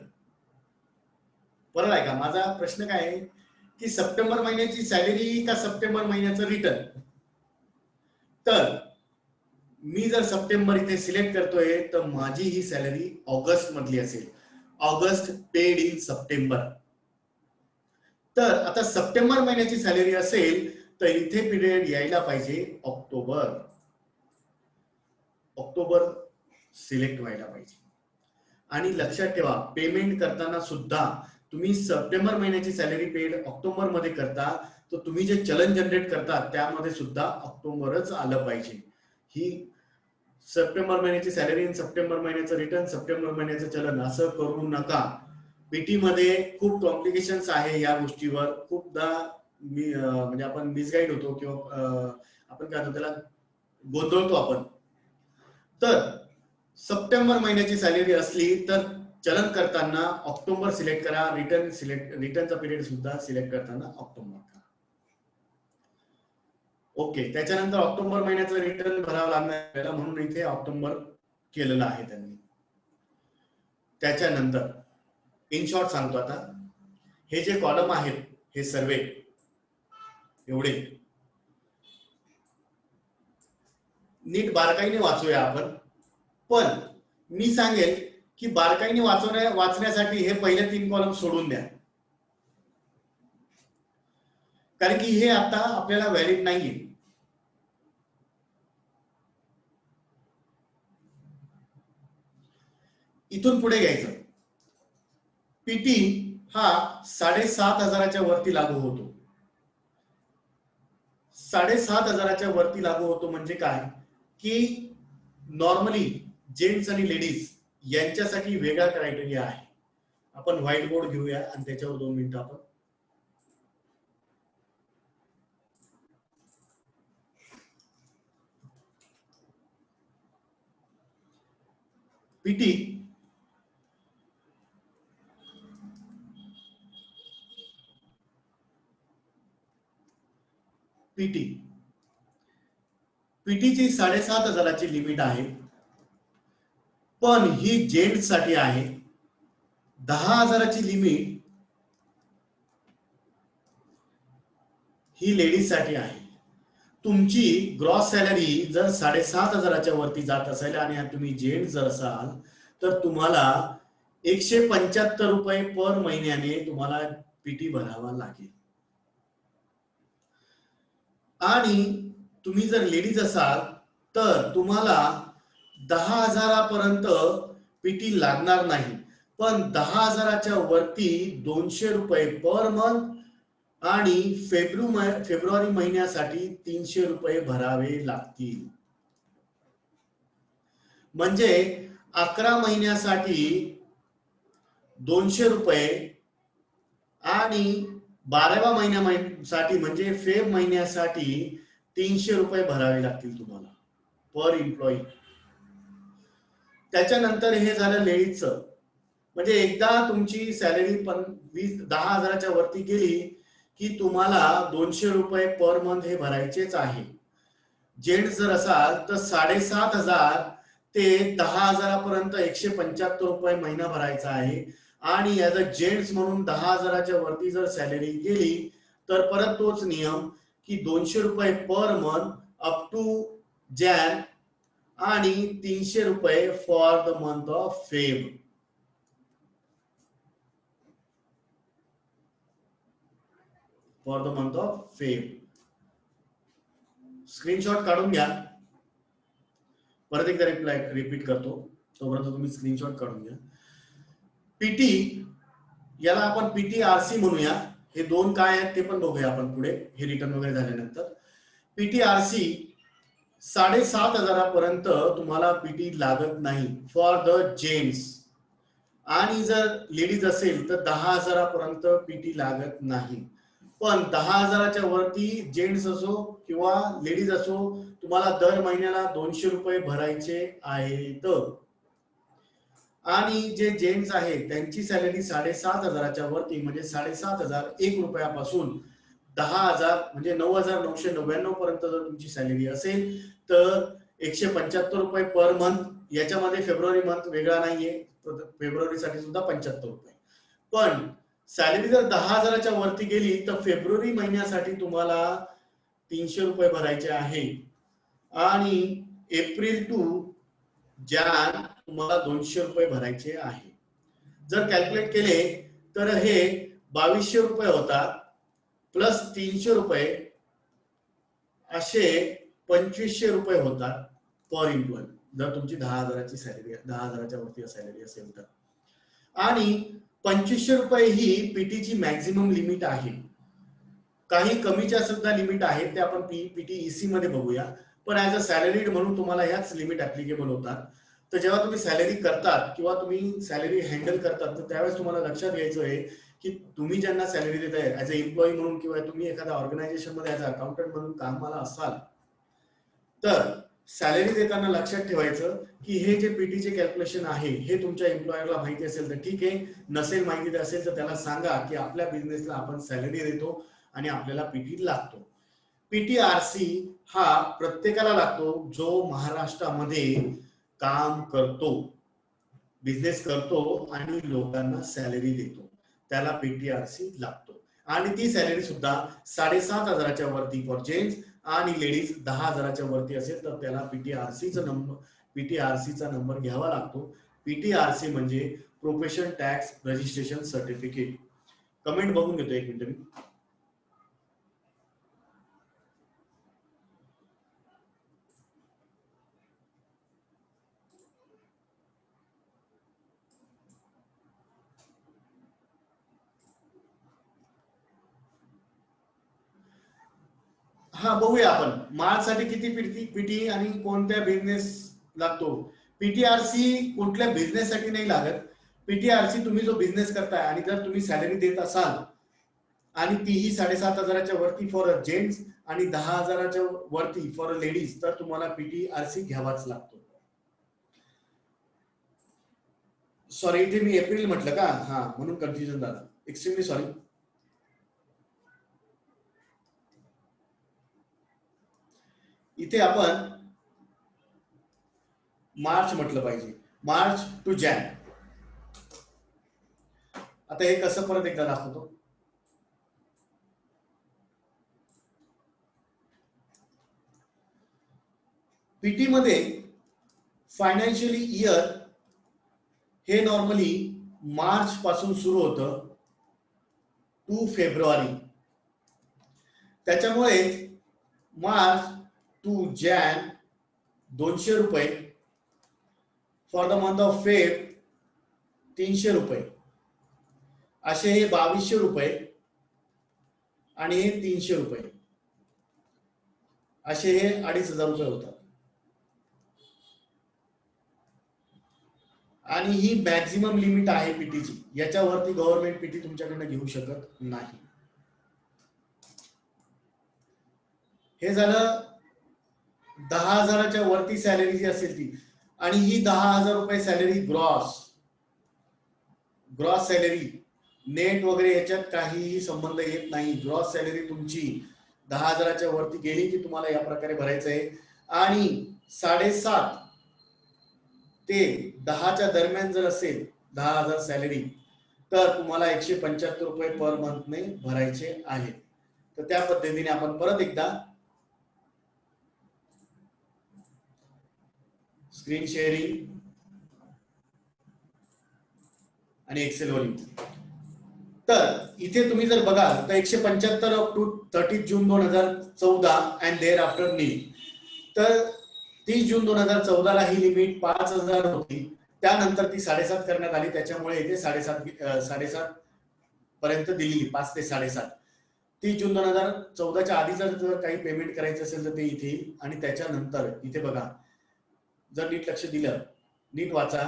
बरोबर आहे का? माझा प्रश्न काय आहे की सप्टेंबर महिन्याची सॅलरी का सप्टेंबर महिन्याचं रिटर्न. तर मी जर सप्टेंबर इथे सिलेक्ट करतोय तर माझी ही सॅलरी ऑगस्ट मधली असेल. August paid in September. तर आता सप्टेंबर महिन्याची सॅलरी असेल तर इथे पिरियड यायला पाहिजे ऑक्टोबर सिलेक्ट व्हायला पाहिजे. आणि लक्षात ठेवा पेमेंट करताना सुद्धा तुम्ही सप्टेंबर महिन्याची सॅलरी पेड ऑक्टोबर मध्ये करता तर तुम्ही जे चलन जनरेट करता त्यामध्ये सुद्धा ऑक्टोबरच आलं पाहिजे. ही सप्टेंबर महिन्याची सॅलरी, सप्टेंबर महिन्याचं रिटर्न, सप्टेंबर महिन्याचं चलन असं करू नका. पीटी मध्ये खूप कॉम्प्लिकेशन्स आहे या गोष्टीवर. खूपदा म्हणजे आपण मिसगाईड होतो किंवा आपण काय त्याला गोंधळतो आपण. तर सप्टेंबर महिन्याची सॅलरी असली तर चलन करताना ऑक्टोबर सिलेक्ट करा. रिटर्नचा पिरियड सुद्धा सिलेक्ट करताना ऑक्टोबर करा. ओके. त्याच्यानंतर ऑक्टोबर महिन्याचं रिटर्न भरावं लागणार म्हणून इथे ऑक्टोबर केलेलं आहे त्यांनी. त्याच्यानंतर इन शॉर्ट सांगतो आता हे जे कॉलम आहेत हे सर्वे एवढे नीट बारकाईने वाचूया आपण. पण मी सांगेल की बारकाईने वाचण्यासाठी हे पहिले 3 कॉलम सोडून द्या कारण की हे आता आपल्याला व्हॅलिड नाहीये. इथून पुढे घ्यायचं. पीटी हा 7,500च्या वरती लागू होतो. 7,500च्या वरती लागू होतो म्हणजे काय की नॉर्मली जेंट्स आणि लेडीज यांच्यासाठी वेगळा क्रायटेरिया आहे. आपण व्हाईट बोर्ड घेऊया आणि त्याच्यावर 2 मिनिटं आपण पीटी पीटीची 7,500ची लिमिट आहे पण ही जेंट्स साठी आहे. 10,000ची लिमिट ही लेडीज साठी आहे. तुमची ग्रॉस सॅलरी जर 7,500च्या वरती जात असेल आणि तुम्ही जेंट्स जर असाल तर तुम्हाला 175 रुपये पर महिन्याने तुम्हाला पीटी भरावा लागेल. आणि तुम्ही जर लेडीज असाल तर तुम्हाला 10,000 पर्यंत पीटी लागणार नाही. पण 10,000च्या वरती 200 रुपये पर मंथ आणि फेब्रुवारी महिन्यासाठी 300 रुपये भरावे लागतील. म्हणजे 11 महिन्यासाठी 200 रुपये आणि 12व्या महिन्यासाठी म्हणजे फेब महिन्यासाठी 300 रुपये भरावे लागतील तुम्हाला पर एम्प्लॉई. त्याच्यानंतर हे झालं लेडीजचं. म्हणजे एकदा तुमची सॅलरी 10,000च्या वरती गेली की तुम्हाला 200 रुपये पर मंथ हे भरायचेच आहे. जेंट्स जर असाल तर 7,500 ते 10,000 पर्यंत 175 रुपये महिना भरायचा आहे. आणि ऍज अ जेंट्स म्हणून 10,000च्या वरती जर सॅलरी गेली तर परत तोच नियम की 200 रुपये per month up to Jan आणि 300 रुपये for the month of Feb. For the month of Feb. Screenshot काढून घ्या. परत एकदा रिपीट करतो, तोपर्यंत तुम्ही स्क्रीनशॉट काढून घ्या. पीटी, याला आपण पीटीआरसी म्हणूया. हे दोन काय आहेत ते पण बघूया आपण पुढे, हे रिटर्न वगैरे झाल्यानंतर. पीटीआरसी 7,500 पर्यंत तुम्हाला पीटी लागत नाही फॉर द जेंट्स. आणि जर लेडीज असेल तर 10,000 पर्यंत पीटी लागत नाही. पण 10,000च्या वरती जेंट्स असो किंवा लेडीज असो तुम्हाला दर महिन्याला 200 रुपये भरायचे आहेत. आणि जे जेंट्स आहेत त्यांची सॅलरी 7,500च्या वरती म्हणजे 7,701 रुपयापासून 10,000 म्हणजे 9,999 पर्यंत जर तुमची सॅलरी असेल तर 175 रुपये पर मंथ. याच्यामध्ये फेब्रुवारी मंथ वेगळा नाहीये, फेब्रुवारीसाठी सुद्धा 75 रुपये. पण सॅलरी जर 10,000च्या वरती गेली तर फेब्रुवारी महिन्यासाठी तुम्हाला 300 रुपये भरायचे आहे आणि एप्रिल टू जॅन तुम्हाला 200 रुपये भरायचे आहे. जर कॅल्क्युलेट केले तर हे 2,200 रुपये होतात प्लस 300 रुपये असे 2,500 रुपये होतात पर एम्प्लॉय जर तुमची 10,000ची सॅलरी 10,000च्या वरती सॅलरी असेल तर. आणि 2,500 रुपये ही पीटीची मॅक्झिमम लिमिट आहे. काही कमीच्या सुद्धा लिमिट आहेत, ते आपण पीटीईसी मध्ये बघूया. पण ऍज अ सॅलरीड म्हणून तुम्हाला ह्याच लिमिट ऍप्लिकेबल होतात. तर जेव्हा तुम्ही सॅलरी करतात किंवा तुम्ही सॅलरी हँडल करतात तर त्यावेळेस तुम्हाला लक्षात घ्यायचं आहे की तुम्ही ज्यांना सॅलरी देताय ऍज अ एम्प्लॉई म्हणून किंवा तुम्ही एखाद्या ऑर्गनायझेशन मध्ये ऍज अ अकाउंटंट म्हणून कामाला असाल तर सॅलरी देताना लक्षात ठेवायचं की हे जे पीटीचे कॅल्क्युलेशन आहे हे तुमच्या एम्प्लॉयरला माहिती असेल तर ठीक आहे, नसेल माहिती असेल तर त्याला सांगा की आपल्या बिझनेसला आपण सॅलरी देतो आणि आपल्याला पीटी लागतो. पीटीआरसी हा प्रत्येकाला लागतो जो महाराष्ट्रामध्ये काम करतो, बिझनेस करतो आणि लोकांना सॅलरी देतो, त्याला पीटीआरसी लागतो. आणि ती सॅलरी सुद्धा 7,500च्या वरती फॉर जेंट्स आणि लेडीज 10,000च्या वरती असेल तर त्याला पीटीआरसीचा नंबर घ्यावा लागतो. पीटीआरसी म्हणजे profession tax registration certificate. Comment बघून घेतो एक मिनिट मी. हा बघूया आपण मार्च साठी किती पीटी आणि कोणत्या बिझनेस लागतो. पीटीआरसी कुठल्या बिझनेस साठी नाही लागत. पीटीआरसी तुम्ही जो बिझनेस करताय आणि जर तुम्ही सॅलरी देत असाल आणि तीही 7,500च्या वरती फॉर जेंट्स आणि 10,000च्या वरती फॉर लेडीज तर तुम्हाला पीटीआरसी घ्यावाच लागतो. सॉरी, इथे मी एप्रिल म्हटलं का, हा म्हणून कन्फ्युजन झालं, एक्स्ट्रीमली सॉरी. इथे आपण मार्च म्हटलं पाहिजे, मार्च टू जॅन. आता हे कसं परत एकदा दाखवतो. पीटी मध्ये फायनान्शियली इयर हे नॉर्मली मार्च पासून सुरू होतं टू फेब्रुवारी. त्याच्यामुळे मार्च टू जॅन 200 रुपये, for the month of Feb 300 रुपये, असे हे 2,200 रुपये आणि हे 300 रुपये, असे हे 2,500 रुपये होतात. आणि ही मॅक्झिमम लिमिट आहे पीटीची, याच्यावरती गव्हर्नमेंट पीटी तुमच्याकडनं घेऊ शकत नाही. हे झालं 10,000च्या वरती सॅलरी जी असेल ती. आणि ही 10,000 रुपये सॅलरी ग्रॉस सॅलरी, नेट वगैरे याच्यात काहीही संबंध येत नाही. ग्रॉस सॅलरी तुमची 10,000च्या वरती गेली की तुम्हाला या प्रकारे भरायचं आहे. आणि 7.5 ते 10च्या दरम्यान जर असेल 10,000 सॅलरी, तर तुम्हाला 175 रुपये पर मंथने भरायचे आहे. तर त्या पद्धतीने आपण परत एकदा स्क्रीन शेअरिंग आणि एक्सेल वर येऊ. तर इथे तुम्ही जर बघाल तर 175 up to 30 June 2014 and thereafter nil. तर 30 जून 2014 ही लिमिट 5,000 होती. त्यानंतर ती 7.5 करण्यात आली. त्याच्यामुळे इथे 7.5 पर्यंत दिलेली, 5 ते 7.5. 30 जून 2014च्या आधी जर काही पेमेंट करायचं असेल तर ते इथे. आणि त्याच्यानंतर इथे बघा, जर नीट लक्ष दिलं, नीट वाचा,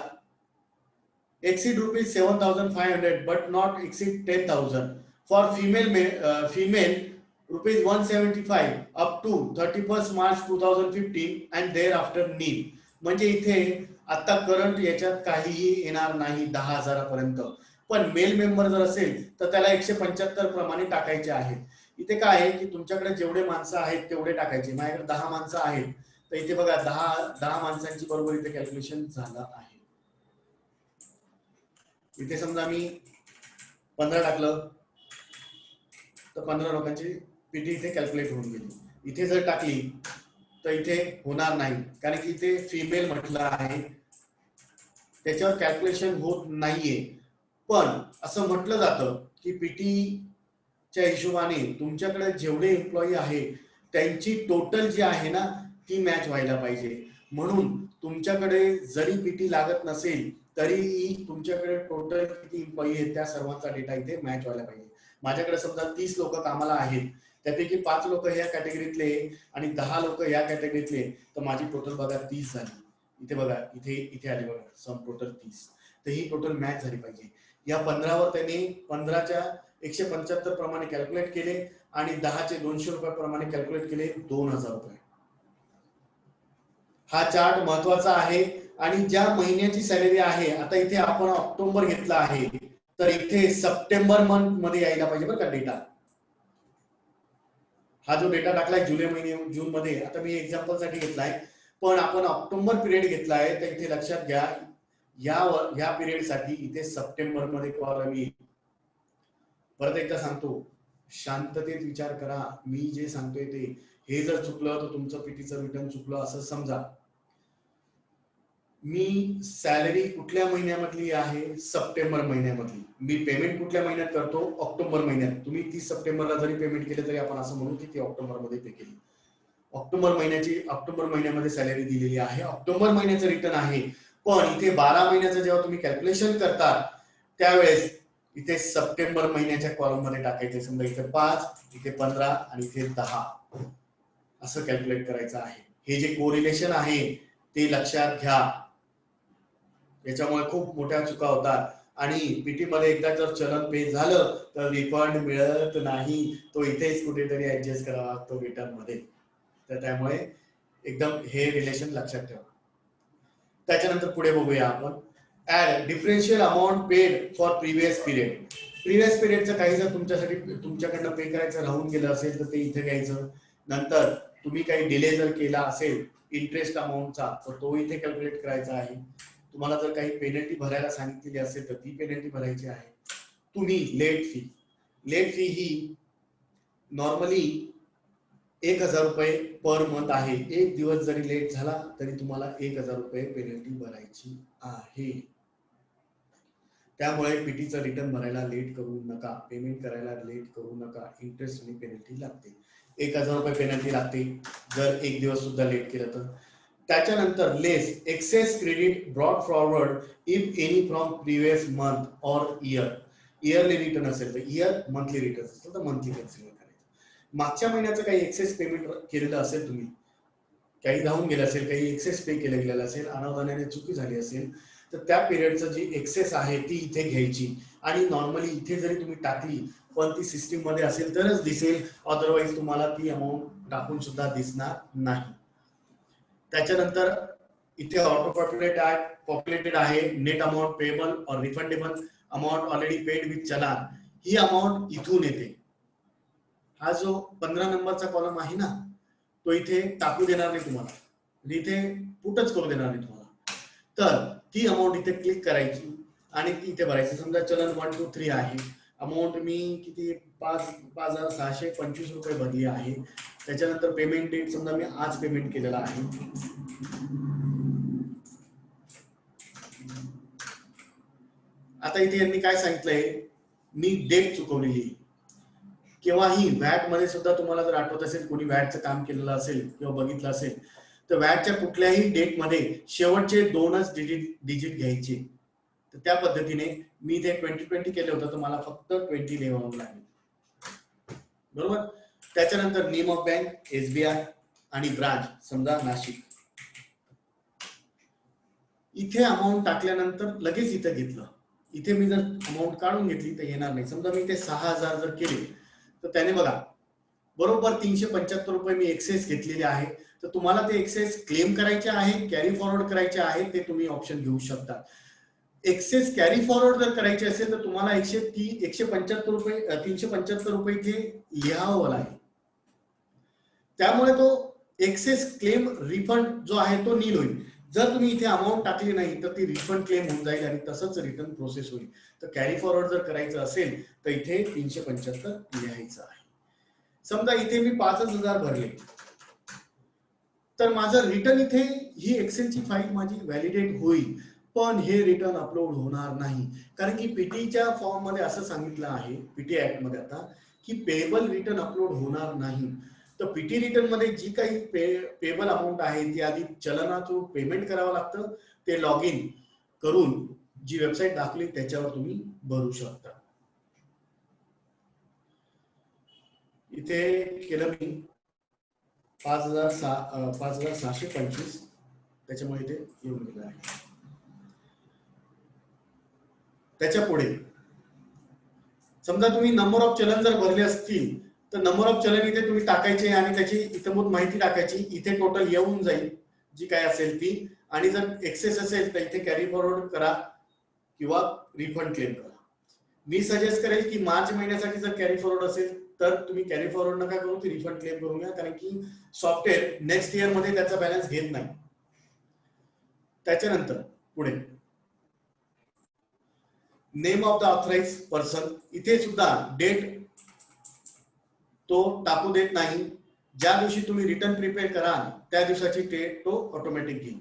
exceed rupees 7,500 but not exceed 10,000 for female rupees 175 up to 31st March 2015 and thereafter नील. म्हणजे इथे आता करंट याच्यात काहीही येणार नाही 10,000 पर्यंत. पण मेल मेंबर जर असेल तर त्याला 175 प्रमाणे टाकायचे आहेत. इथे काय आहे की तुमच्याकडे जेवढे माणसं आहेत तेवढे टाकायचे. माझ्याकडे 10 माणसं आहेत, तर इथे बघा 10 माणसांची बरोबर इथे कॅल्क्युलेशन झालं आहे. इथे समजा मी 15 टाकलं तर 15 लोकांची पीटी इथे कॅल्क्युलेट होऊन गेली. इथे जर टाकली तर इथे होणार नाही, कारण की इथे फिमेल म्हटलं आहे, त्याच्यावर कॅल्क्युलेशन होत नाहीये. पण असं म्हटलं जातं की पीटीच्या हिशोबाने तुमच्याकडे जेवढे एम्प्लॉई आहे त्यांची टोटल जी आहे ना ती मॅच व्हायला पाहिजे. म्हणून तुमच्याकडे जरी पीटी लागत नसेल तरी तुमच्याकडे टोटल किती एम्प्लॉई आहेत त्या सर्वांचा डेटा इथे मॅच व्हायला पाहिजे. माझ्याकडे समजा 30 लोक कामाला आहेत, त्यापैकी 5 लोक ह्या कॅटेगरीतले आणि 10 लोक या कॅटेगरीतले, तर माझी टोटल बघा 30 झाली. इथे बघा, इथे आली बघा, सम टोटल 30. तर ही टोटल मॅच झाली पाहिजे. या 15वर त्यांनी 15च्या 175 प्रमाणे कॅल्क्युलेट केले आणि 10चे 200 रुपये प्रमाणे कॅल्क्युलेट केले, 2,000 रुपये. हा चार्ट महत्वाचा आहे. आणि ज्या महिन्याची सॅलरी आहे, आता इथे आपण ऑक्टोबर घेतला आहे, तर इथे सप्टेंबर मंथ मध्ये यायला पाहिजे बरं का डेटा. हा जो डेटा टाकलाय जुलै महिने जून मध्ये, आता मी एक्झाम्पल साठी घेतलाय, पण आपण ऑक्टोबर पिरियड घेतलाय, तर इथे लक्षात घ्या या पिरियड साठी इथे सप्टेंबर मध्ये कॉलम येईल. परत एकदा सांगतो, शांततेत विचार करा. मी जे सांगतोय ते, हे जर चुकलं तर तुमचं पीटीचं रिटर्न चुकलं असं समजा. मी सॅलरी कुठल्या महिन्यामधली आहे? सप्टेंबर महिन्यामधली. मी पेमेंट कुठल्या महिन्यात करतो? ऑक्टोबर महिन्यात. तुम्ही 30 सप्टेंबरला जरी पेमेंट केलं तरी आपण असं म्हणू की ती ऑक्टोबर मध्ये पे केली. ऑक्टोबर महिन्यामध्ये सॅलरी दिलेली आहे, ऑक्टोबर महिन्याचं रिटर्न आहे. पण इथे 12 महिन्याचं जेव्हा तुम्ही कॅल्क्युलेशन करता त्यावेळेस इथे सप्टेंबर महिन्याच्या कॉलम मध्ये टाकायचे. समजा इथे 5, इथे 15 आणि इथे 10 असं कॅल्क्युलेट करायचं आहे. हे जे कोरिलेशन आहे ते लक्षात घ्या. याच्यामुळे खूप मोठ्या चुका होतात. आणि पीटी मध्ये एकदा जर चलन पे झालं तर रिफंड मिळत नाही. तो इथेच कुठेतरी ऍडजस्ट करावा लागतो रिटर्न मध्ये. तर त्यामुळे एकदम हे रिलेशन लक्षात ठेवा. त्याच्यानंतर पुढे बघूया आपण. Add differential amount paid for previous period. Previous पिरियडचं काही जर तुमच्याकडनं पे करायचं राहून गेलं असेल तर ते इथे घ्यायचं. नंतर तुम्ही काही डिले जर केला असेल इंटरेस्ट अमाऊंटचा तर तो इथे कॅल्क्युलेट करायचा आहे. तुम्हाला जर काही पेनल्टी भरायला सांगितलेली असेल तर ती पेनल्टी भरायची आहे. तुम्ही लेट फी ही नॉर्मली 1,000 रुपये पर मंथ आहे. एक दिवस जरी लेट झाला तरी तुम्हाला 1,000 रुपये पेनल्टी भरायची आहे. त्यामुळे पीटीचं रिटर्न भरायला लेट करू नका, पेमेंट करायला लेट करू नका. इंटरेस्ट आणि पेनल्टी लागते. 1,000 रुपये पेनल्टी लागते जर एक दिवस सुद्धा लेट केलं तर. त्याच्यानंतर less excess credit brought forward if any from previous month or year. Yearly return असेल तर इयर, मंथली रिटर्न असेल तर मंथली कन्सिडर करायचं. मागच्या महिन्याचं काही एक्सेस पेमेंट केलेलं असेल, तुम्ही काही राहून गेलं असेल, काही एक्सेस पे केलं गेलेलं असेल, अनावधानाने चुकी झाली असेल, तर त्या पिरियडचं जी एक्सेस आहे ती इथे घ्यायची आणि नॉर्मली इथे जरी तुम्ही टाकली पण ती सिस्टीम मध्ये असेल तरच दिसेल, अदरवाईज तुम्हाला ती अमाऊंट टाकून सुद्धा दिसणार नाही. त्याच्यानंतर इथे ऑटो पॉप्युलेटेड आहे नेट अमाऊंट पेएबल और refundable amount already paid with challan, he amount इथून येते. हा जो 15 नंबरचा कॉलम आहे ना तो इथे टाकू देणार नाही तुम्हाला, इथे पुटच करू देणार नाही तुम्हाला. तर ती अमाऊंट इथे क्लिक करायची आणि ती इथे भरायची. समजा चलन 1 2 3 आहे, अमाऊंट मी किती 5,625 रुपये भरली आहे. त्याच्यानंतर पेमेंट डेट समजा मी आज पेमेंट केलेला आहे. आता इथे यांनी काय सांगितलंय, मी डेट चुकवलेली. केव्हाही व्हॅट मध्ये सुद्धा तुम्हाला जर आठवत असेल, कोणी व्हॅटचं काम केलेलं असेल किंवा बघितलं असेल, तर व्हॅटच्या कुठल्याही डेट मध्ये शेवटचे 2च डिजिट घ्यायचे. तर त्या पद्धतीने मी इथे 2020 केलं होतं, तर मला फक्त 20 लिहावं लागेल. बरोबर. त्याच्यानंतर नेम ऑफ बँक SBI आणि ब्रांच समजा नाशिक. इथे अमाऊंट टाकल्यानंतर लगेच इथे घेतलं. इथे मी जर अमाऊंट काढून घेतली तर येणार नाही. समजा मी ते 6,000 जर केले तर त्याने बघा बरोबर 375 रुपये मी एक्सेस घेतलेले आहे. तर तुम्हाला ते एक्सेस क्लेम करायचे आहे, कॅरी फॉरवर्ड करायचे आहे, ते तुम्ही ऑप्शन घेऊ शकता. एक्सेस कॅरी फॉरवर्ड जर करायचे असेल तर तुम्हाला 175 रुपये 375 रुपये इथे लिहावं लागेल. त्यामुळे तो एक्सेस क्लेम रिफंड जो आहे तो नील होईल. जर तुम्ही इथे अमाऊंट टाकली नाही तर ती रिफंड क्लेम होऊन जाईल आणि तसंच रिटर्न प्रोसेस होईल. तर कॅरी फॉरवर्ड जर करायचं असेल तर इथे 375 लिहायचं आहे. समजा इथे मी 5,000 भरले तर माझं रिटर्न इथे ही एक्सेलची फाईल माझी व्हॅलिडेट होईल, पण हे रिटर्न अपलोड होणार नाही. कारण की पीटीच्या फॉर्म मध्ये असं सांगितलं आहे, पीटी ऍक्ट मध्ये आता, की पेएबल रिटर्न अपलोड होणार नाही. तर पीटी रिटर्न मध्ये जी काही पेएबल अमाऊंट आहे ती आधी चलनातून पेमेंट करावं लागतं. ते लॉग इन करून जी वेबसाईट दाखवली त्याच्यावर तुम्ही भरू शकता. इथे केलं मी 5,625, त्याच्यामुळे इथे येऊन गेलं आहे. त्याच्या पुढे समजा तुम्ही नंबर ऑफ चलन जर भरले असतील तर नंबर ऑफ चलन इथे तुम्ही टाकायचे आणि त्याची इतंभूत माहिती टाकायची. इथे टोटल येऊन जाईल जी काय असेल ती. आणि जर एक्सेस असेल तर इथे कॅरी फॉरवर्ड करा किंवा रिफंड क्लेम करा. मी सजेस्ट करेल की मार्च महिन्यासाठी जर कॅरी फॉरवर्ड असेल तर तुम्ही कॅरी फॉरवर्ड नका करू, ती रिफंड क्लेम करून घ्या, कारण की सॉफ्टवेअर नेक्स्ट इयर मध्ये त्याचा बॅलन्स घेत नाही. त्याच्यानंतर पुढे name of the authorise person, इथे सुद्धा डेट तो टाकू देत नाही. ज्या दिवशी तुम्ही रिटर्न प्रिपेअर कराल त्या दिवसाची डेट तो ऑटोमॅटिक घेईल.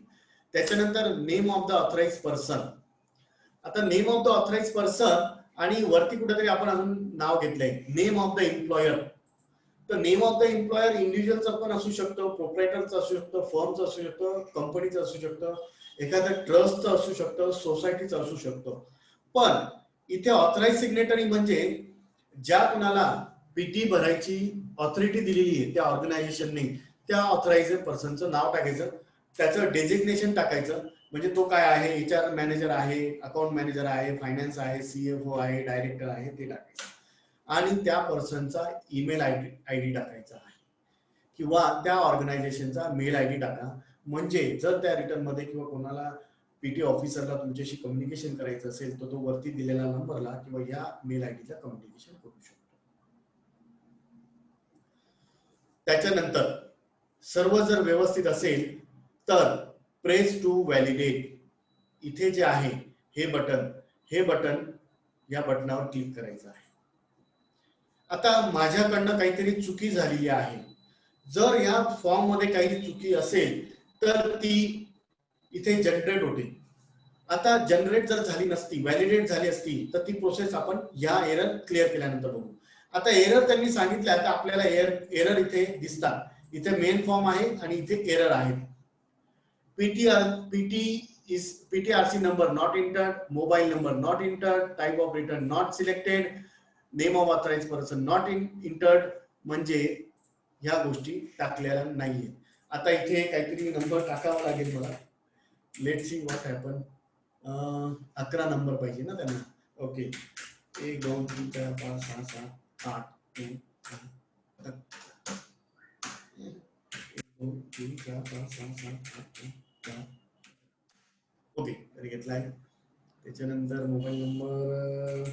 त्याच्यानंतर name of the authorise person. आता name of the authorise person आणि वरती कुठेतरी आपण अजून नाव घेतलंय नेम ऑफ द एम्प्लॉयर. तर नेम ऑफ द एम्प्लॉयर इंडिव्हिज्युअलचं पण असू शकतं, प्रोप्रायटरचं असू शकतं, फर्मचं असू शकतं, कंपनीचं असू शकतं, एखाद्या ट्रस्टचं असू शकतं, सोसायटीचं असू शकतं. पण इथे ऑथराइज सिग्नेटरी म्हणजे ज्या कुणाला पीटी भरायची ऑथॉरिटी दिलेली आहे त्या ऑर्गनायझेशनने त्या ऑथराइज पर्सनचं नाव टाकायचं, त्याचं डेझिग्नेशन टाकायचं. म्हणजे तो काय आहे, HR मॅनेजर आहे, अकाउंट मॅनेजर आहे, फायनान्स आहे, CFO आहे, डायरेक्टर आहे, ते टाकायचं. आणि त्या पर्सनचा ईमेल आयडी टाकायचा आहे किंवा त्या ऑर्गनायझेशनचा मेल आयडी टाका. म्हणजे जर त्या रिटर्न मध्ये किंवा कोणाला पीटी ऑफिसरला तुमच्याशी कम्युनिकेशन करायचं असेल तर तो वरती दिलेल्या नंबरला किंवा या मेल आयडीला कम्युनिकेशन करू शकतो. त्याच्यानंतर सर्व जर व्यवस्थित असेल तर प्रेस टू व्हॅलिडेट, इथे जे आहे हे बटन या बटनावर क्लिक करायचं आहे. आता माझ्याकडनं काहीतरी चुकी झालेली आहे. जर या फॉर्म मध्ये काही चुकी असेल तर ती इथे जनरेट होते. आता जनरेट जर झाली नसती, व्हॅलिडेट झाली असती तर ती प्रोसेस आपण या एरर क्लिअर केल्यानंतर बघू. आता एरर त्यांनी सांगितलं, आता आपल्याला एरर इथे दिसतात. इथे मेन फॉर्म आहे आणि इथे एरर आहे. PTRC number not entered, mobile number not entered, type of return not selected, name of authorized person not entered, म्हणजे ह्या गोष्टी टाकलेल्या नाहीये. आता इथे काहीतरी नंबर टाकावा लागेल मला. Let's see what happen. 11 number पाहिजे ना त्यांना. ओके, 1 2 3 4 5 6 7 8 9 10 2 3 4 5 6 7 8 9 10. ओके, तरी घेतलाय. त्याच्यानंतर mobile number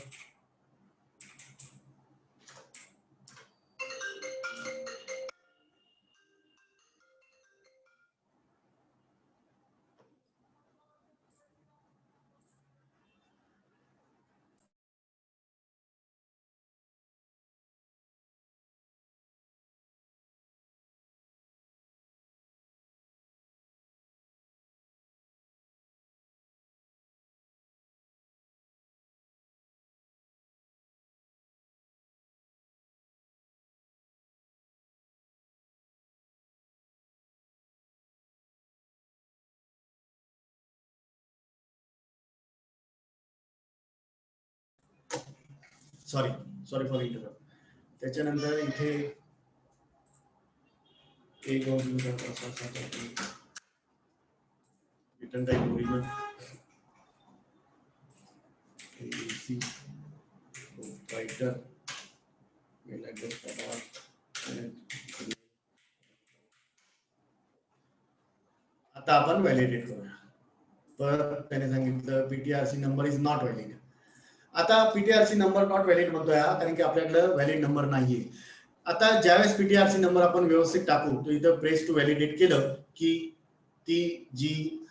sorry for interrupt. त्याच्यानंतर इथे 1 2 3 4 5 6 7 8 return type original ABC writer mail address. आता आपण व्हॅलिडेट करूया. तर त्याने सांगितलं PTRC number is not valid. आता पीटीआरसी नंबर नॉट व्हॅलिड म्हणतोय कारण की आपल्याकडे व्हॅलिड नंबर नाहीये. आता ज्यावेळेस पीटीआरसी नंबर आपण व्यवस्थित टाकू तो इथं प्रेस टू व्हॅलिडेट केलं की ती जी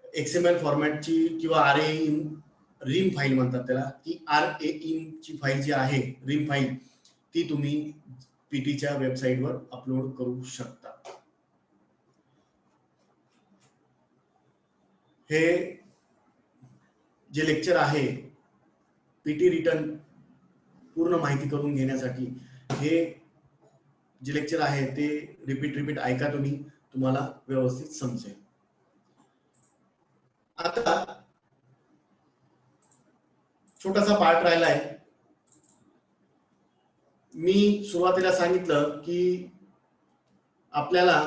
एक्सएमएल फॉर्मॅटची किंवा रिम फाईल म्हणतात त्याला, ती RAIM ची फाईल जी आहे रिम फाईल, ती तुम्ही पीटीच्या वेबसाईटवर अपलोड करू शकता. हे जे लेक्चर आहे पीटी रिटर्न पूर्ण माहिती करून घेण्यासाठी हे जे लेक्चर आहे ते रिपीट ऐका तुम्ही, तुम्हाला व्यवस्थित समजेल. आता छोटासा पार्ट राहिलाय. मी सुरुवातीला सांगितलं की आपल्याला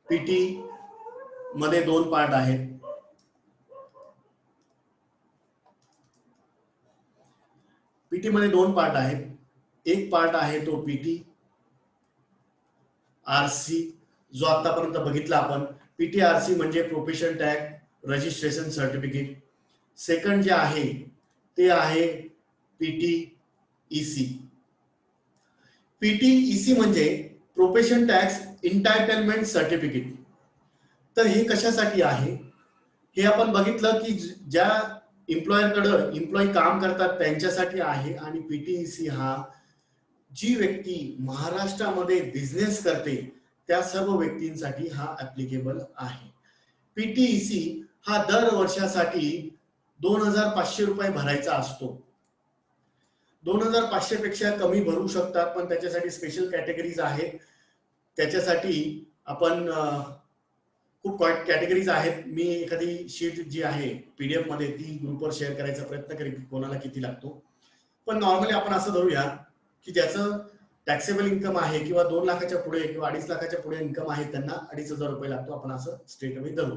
पीटी मध्ये 2 पार्ट आहेत. पीटी मध्ये 2 पार्ट आहेत. एक पार्ट आहे तो पीटी आरसी जो आतापर्यंत बघितला आपण. पीटी आरसी म्हणजे profession tag registration certificate. Second जे आहे ते आहे पीटी ईसी. पीटी ईसी म्हणजे प्रोफेशन टॅक्स इंटायटलमेंट सर्टिफिकेट. तर हे कशासाठी आहे हे आपण बघितलं की ज्या एम्प्लॉयरकडे एम्प्लॉई काम करतात त्यांच्यासाठी आहे. आणि पीटीईसी हा जी व्यक्ती महाराष्ट्रामध्ये बिझनेस करते त्या सर्व व्यक्तींसाठी हा ऍप्लिकेबल आहे. पीटीईसी हा दर वर्षासाठी 2500 रुपये भरायचा असतो. 2500 पेक्षा कमी भरू शकतात पण त्याच्यासाठी स्पेशल कॅटेगरीज आहेत. त्याच्यासाठी आपण खूप कॅटेगरीज आहेत. मी एखादी शीट जी आहे पीडीएफ मध्ये ती ग्रुपवर शेअर करायचा प्रयत्न करेन कोणाला किती लागतो. पण नॉर्मली आपण असं धरूया की ज्याचं टॅक्सेबल इन्कम आहे किंवा 2 लाखाच्या पुढे किंवा 2.5 लाखाच्या पुढे इन्कम आहे त्यांना 2,500 रुपये लागतो. आपण असं स्ट्रेट अवे धरू.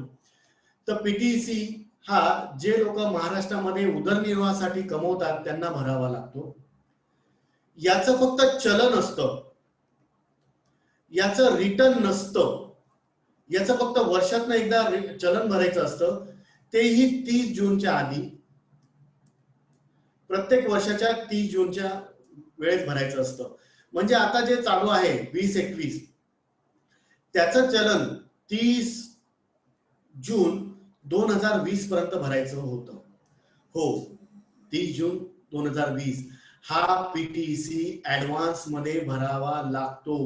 तर पीटीसी हा जे लोक महाराष्ट्रामध्ये उदरनिर्वाहासाठी कमवतात त्यांना भरावा लागतो. याचं फक्त चलन असतं, याचं रिटर्न नसतं. याचं फक्त वर्षातनं एकदा चलन भरायचं असतं, तेही 30 जूनच्या आधी. प्रत्येक वर्षाच्या 30 जूनच्या वेळेस भरायचं असतं. म्हणजे आता जे चालू आहे 2021 त्याचं चलन 30 जून 2020 पर्यंत भरायचं होतं. हो, 30 जून 2020 हा पीटीसी ऍडव्हान्स मध्ये भरावा लागतो.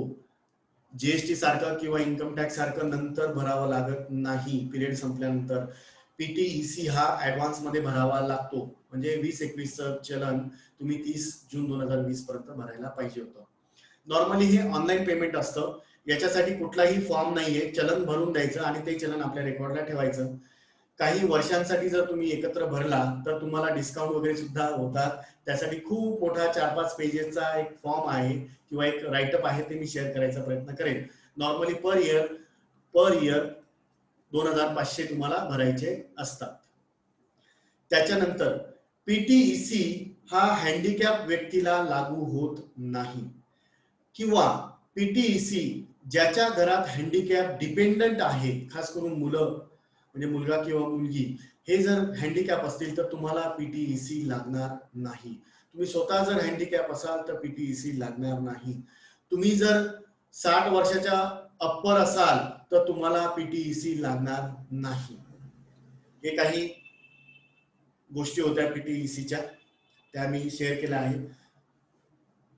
जीएसटी सारखं किंवा इन्कम टॅक्स सारखं नंतर भरावं लागत नाही. पिरियड संपल्यानंतर पीटीईसी हा ऍडव्हान्स मध्ये भरावा लागतो. म्हणजे 2021 चलन तुम्ही 30 जून 2020 पर्यंत भरायला पाहिजे होतं. नॉर्मली हे ऑनलाईन पेमेंट असतं. याच्यासाठी कुठलाही फॉर्म नाहीये. चलन भरून द्यायचं आणि ते चलन आपल्या रेकॉर्डला ठेवायचं. काही वर्षांसाठी जर तुम्ही एकत्र भरला तर तुम्हाला डिस्काउंट वगैरे सुद्धा होतात. त्यासाठी खूप मोठा 4-5 पेजेसचा एक फॉर्म आहे किंवा एक राईटअप आहे, ते मी शेअर करायचा प्रयत्न करेन. नॉर्मली पर इयर 2500 तुम्हाला भरायचे असतात. त्याच्यानंतर पीटीईसी हा हँडिकॅप व्यक्तीला लागू होत नाही, किंवा पीटीईसी ज्याच्या घरात हँडिकॅप डिपेंडंट आहे, खास करून मुलं म्हणजे मुलगा किंवा मुलगी हे जर हँडिकॅप असतील तर तुम्हाला पीटीईसी लागणार नाही. तुम्ही स्वतः जर हँडिकॅप असाल तर पीटीईसी लागणार नाही. तुम्ही जर 60 वर्षाच्या अप्पर असाल तर तुम्हाला पीटीईसी लागणार नाही. हे काही गोष्टी होत्या पीटीईसीच्या, त्या मी शेअर केल्या आहेत.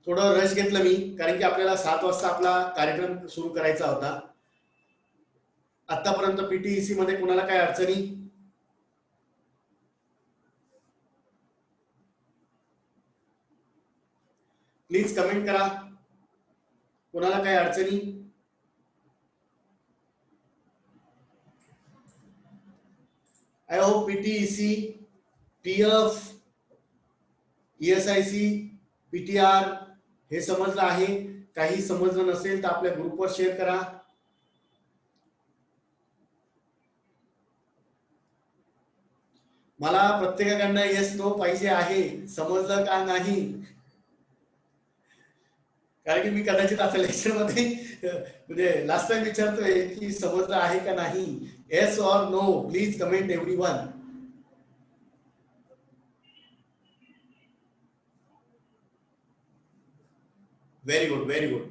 थोडं रश घेतलं मी, कारण की आपल्याला 7 वाजता आपला कार्यक्रम सुरू करायचा होता. आतापर्यंत पीटीईसी मध्ये कुणाला काय अडचणी? प्लीज कमेंट करा, कुणाला काय अडचणी? I hope PTEC, PF, ESIC, PTR हे समजलं आहे. काही समजलं नसेल तर आपल्या ग्रुपवर शेअर करा. मला प्रत्येकाकडनं येस नो पाहिजे आहे, समजलं का नाही? कारण की मी कदाचित आता लेक्चर मध्ये म्हणजे लास्ट टाइम विचारतोय की समजलं आहे का नाही. Yes or no, please comment everyone. Very good, very good.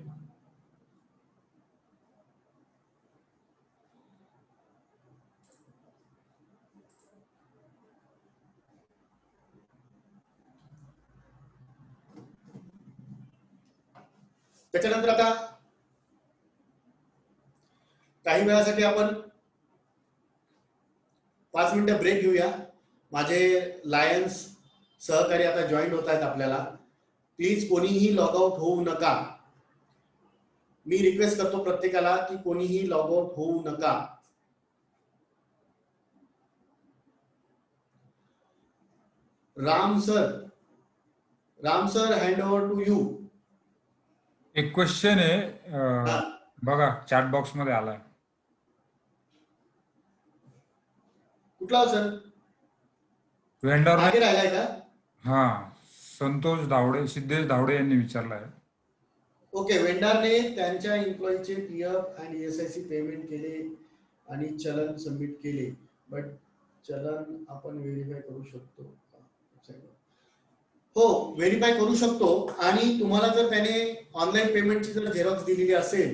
त्याच्यानंतर आता काही वेळासाठी आपण 5 मिनिटं ब्रेक घेऊया. माझे लायन्स सहकारी आता जॉईन होत आहेत आपल्याला. प्लीज कोणीही लॉग आउट होऊ नका. मी रिक्वेस्ट करतो प्रत्येकाला की कोणीही लॉग आउट होऊ नका. Ram sir, hand over to you. एक क्वेश्चन आहे, बघा चॅट बॉक्स मध्ये आलाय. कुठला सर? व्हेंडर मागे राहिलाय का? हा, संतोष धावडे, सिद्धेश धावडे यांनी विचारलं आहे. ओके, वेंडरने त्यांच्या एम्प्लॉईचे पीएफ आणि ईएसआयसी पेमेंट केले आणि चलन सबमिट केले, बट चलन आपण व्हेरीफाय करू शकतो का? हो, व्हेरीफाय करू शकतो. आणि तुम्हाला जर त्याने ऑनलाईन पेमेंटची जर झेरॉक्स दिलेली असेल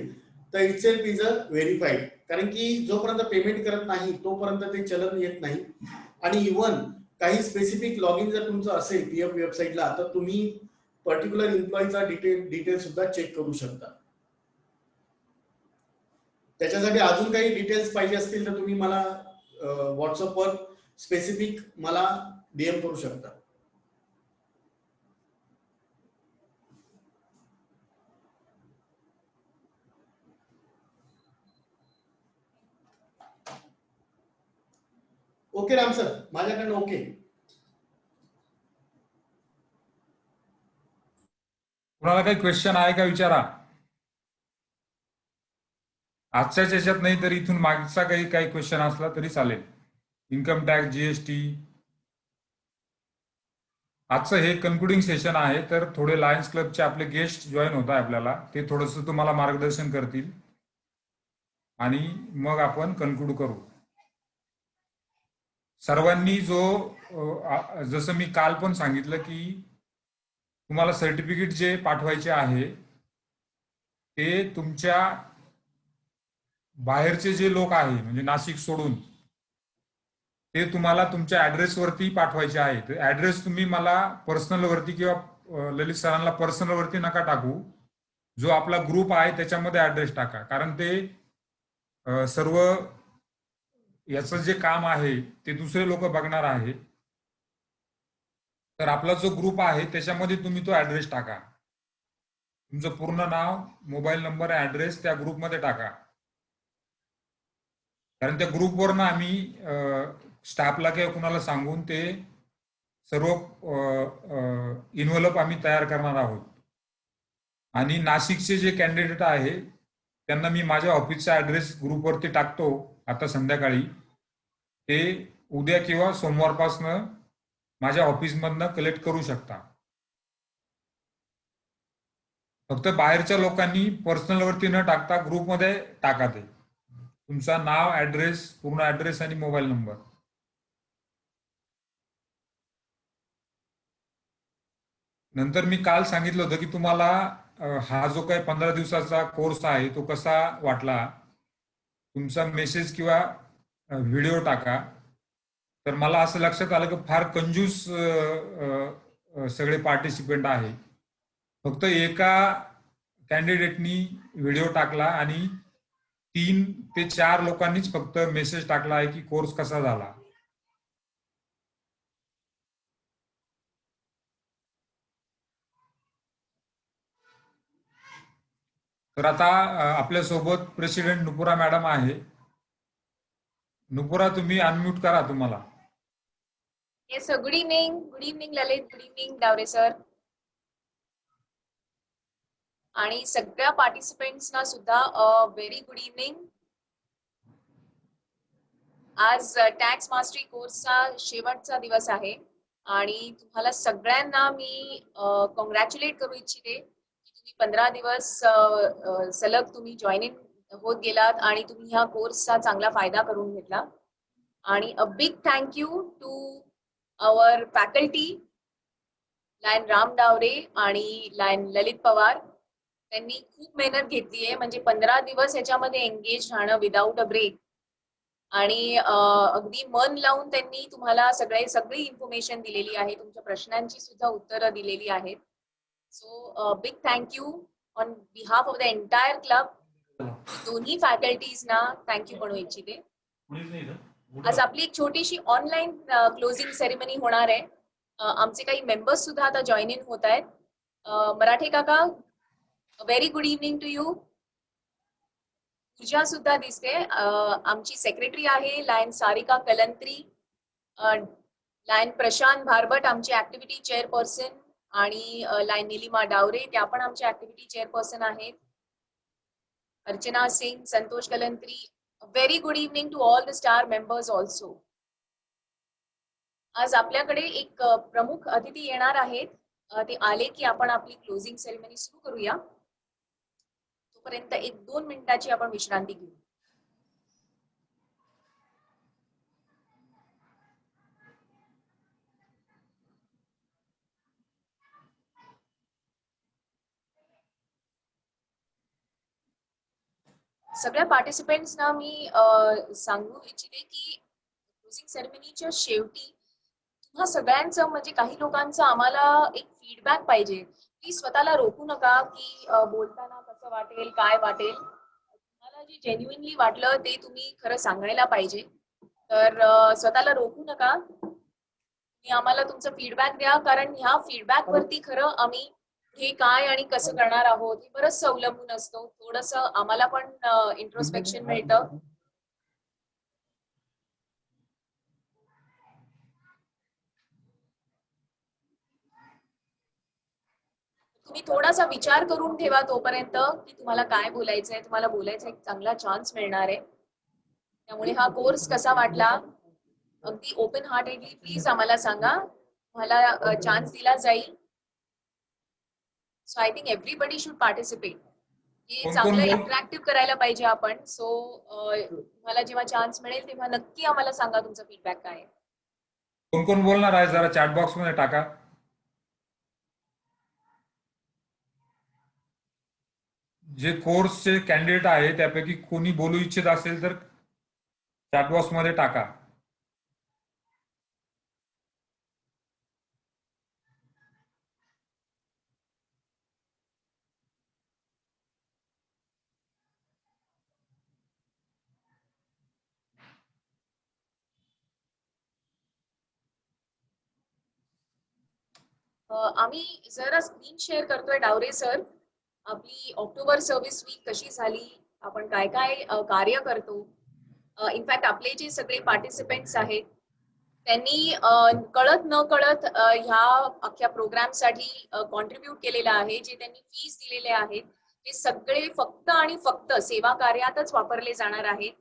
तर इटसेल्फ इज अ व्हेरीफाईड. कारण की जोपर्यंत पेमेंट करत नाही तोपर्यंत ते चलन येत नाही. आणि इव्हन काही स्पेसिफिक लॉग इन जर तुमचं असेल पीएफ वेबसाईटला तर तुम्ही पर्टिक्युलर एम्प्लॉईचा डिटेल सुद्धा चेक करू शकता. त्याच्यासाठी अजून काही डिटेल्स पाहिजे असतील तर तुम्ही मला व्हॉट्सअपवर स्पेसिफिक मला डीएम करू शकता. ओके राम सर, माझ्याकडनं ओके. कुणाला काही क्वेश्चन आहे का विचारा. आजच्याच याच्यात नाही तर इथून मागचा काही क्वेश्चन असला तरी चालेल. Income tax, GST. आजचं हे कन्क्लुडिंग सेशन आहे, तर थोडे लायन्स क्लबचे आपले गेस्ट जॉईन होत आहे आपल्याला, ते थोडस तुम्हाला मार्गदर्शन करतील आणि मग आपण कन्क्लूड करू. सर्वांनी जसं मी काल पण सांगितलं की तुम्हाला सर्टिफिकेट जे पाठवायचे आहे ते तुमच्या बाहेरचे जे लोक आहे म्हणजे नाशिक सोडून ते तुम्हाला तुमच्या ऍड्रेस वरती पाठवायचे आहे. ऍड्रेस तुम्ही मला पर्सनल वरती किंवा ललित सरांना पर्सनल वरती नका टाकू. जो आपला ग्रुप आहे त्याच्यामध्ये ऍड्रेस टाका, कारण ते सर्व याचं जे काम आहे ते दुसरे लोक बघणार आहे. तर आपला जो ग्रुप आहे त्याच्यामध्ये तुम्ही तो ऍड्रेस टाका. तुमचं पूर्ण नाव, मोबाईल नंबर, ऍड्रेस त्या ग्रुपमध्ये टाका. कारण त्या ग्रुपवरनं आम्ही स्टाफला किंवा कुणाला सांगून ते सर्व इन्व्हलप आम्ही तयार करणार आहोत. आणि नाशिकचे जे कॅन्डिडेट आहे त्यांना मी माझ्या ऑफिसचा ऍड्रेस ग्रुपवरती टाकतो आता संध्याकाळी, ते उद्या किंवा सोमवारपासनं माझ्या ऑफिसमधनं कलेक्ट करू शकता. फक्त बाहेरच्या लोकांनी पर्सनल वरती न टाकता ग्रुपमध्ये टाका. ते तुमचा नाव, ऍड्रेस, पूर्ण ऍड्रेस आणि मोबाईल नंबर. नंतर मी काल सांगितलं होतं की तुम्हाला हा जो काही 15 दिवसाचा कोर्स आहे तो कसा वाटला, तुमचा मेसेज किंवा व्हिडिओ टाका. तर मला असं लक्षात आलं की फार कंजूस सगळे पार्टिसिपेंट आहे. फक्त एका कॅन्डिडेटनी व्हिडिओ टाकला आणि 3 ते 4 लोकांनीच फक्त मेसेज टाकला आहे की कोर्स कसा झाला. तर आता आपल्यासोबत प्रेसिडेंट नुपुरा मॅडम आहे. नुपुरा, तुम्ही अनम्यूट करा तुम्हाला. Yes, sir. Good evening. Good evening, Lalit. Good evening, Davre sir. आणि सगळ्या पार्टिसिपेंट्सना सुद्धा व्हेरी गुड इव्हनिंग. आज टॅक्स मास्टरी कोर्सचा शेवटचा दिवस आहे आणि तुम्हाला सगळ्यांना मी कॉंग्रॅच्युलेट करू इच्छिते की तुम्ही 15 दिवस सलग तुम्ही जॉईन इन होत गेलात आणि तुम्ही ह्या कोर्सचा चांगला फायदा करून घेतला. आणि a big thank you to our faculty, lion Ram Dawre आणि लायन ललित पवार. त्यांनी खूप मेहनत घेतली आहे, म्हणजे 15 दिवस याच्यामध्ये एंगेज राहणं विदाऊट अ ब्रेक. आणि अगदी मन लावून त्यांनी तुम्हाला सगळी इन्फॉर्मेशन दिलेली आहे, तुमच्या प्रश्नांची सुद्धा उत्तरं दिलेली आहेत. So big thank you on behalf of the entire club. दोन्ही फॅकल्टीजना थँक्यू म्हणू इच्छिते. आज आपली एक छोटीशी ऑनलाईन क्लोजिंग सेरेमनी होणार आहे. आमचे काही मेंबर्स सुद्धा आता जॉईन इन होत आहेत. मराठे काका, very good evening to you. Pooja सुद्धा दिसते. आमची सेक्रेटरी आहे लायन सारिका कलंत्री, लायन प्रशांत भारभट आमचे ऍक्टिव्हिटी चेअरपर्सन, आणि लायन निलिमा डावरे त्या पण आमचे ऍक्टिव्हिटी चेअरपर्सन आहेत. Archana Singh, Santosh Kalantri. Very good evening to all the star members also. आज आपल्याकडे एक प्रमुख अतिथी येणार आहेत. ते आले की आपण आपली क्लोजिंग सेरेमनी सुरू करूया. तोपर्यंत 1-2 मिनिटाची आपण विश्रांती घेऊ. सगळ्या पार्टिसिपेंट्सना मी सांगू इच्छिते की क्लोजिंग सेरेमनीच्या शेवटी तुम्हा सगळ्यांचं, म्हणजे काही लोकांचं आम्हाला एक फीडबॅक पाहिजे. प्लीज स्वतःला रोखू नका की बोलताना कसं वाटेल, काय वाटेल. तुम्हाला जे जेन्युइनली वाटलं ते तुम्ही खरं सांगायला पाहिजे. तर स्वतःला रोखू नका. तुम्ही आम्हाला तुमचं फीडबॅक द्या, कारण ह्या फीडबॅक वरती खरं आम्ही हे काय आणि कसं करणार आहोत हे बरंच अवलंबून असतो. थोडंसं आम्हाला पण इंट्रोस्पेक्शन मिळतं. तुम्ही थोडासा विचार करून ठेवा तोपर्यंत की तुम्हाला काय बोलायचंय. तुम्हाला बोलायचा एक चांगला चान्स मिळणार आहे. त्यामुळे हा कोर्स कसा वाटला अगदी ओपन हार्टेडली प्लीज आम्हाला सांगा. तुम्हाला चान्स दिला जाईल. So I think everybody should participate. हे चांगलं इंटरॅक्टिव्ह करायला पाहिजे आपण. सो तुम्हाला जेव्हा चान्स मिळेल तेव्हा नक्की आम्हाला सांगा तुमचा फीडबॅक काय आहे. कोण कोण बोलणार आहे जरा चॅट बॉक्स मध्ये टाका. जे कोर्सचे कॅन्डिडेट आहे त्यापैकी कोणी बोलू इच्छित असेल तर चॅट बॉक्स मध्ये टाका. आम्ही जरा स्क्रीन शेअर करतोय डावरे सर. आपली ऑक्टोबर सर्व्हिस वीक कशी झाली, आपण काय काय कार्य करतो. इनफॅक्ट आपले जे सगळे पार्टिसिपेंट्स आहेत त्यांनी कळत न कळत ह्या अख्ख्या प्रोग्रामसाठी कॉन्ट्रीब्यूट केलेलं आहे. जे त्यांनी फीस दिलेले आहेत ते सगळे फक्त आणि फक्त सेवा कार्यातच वापरले जाणार आहेत.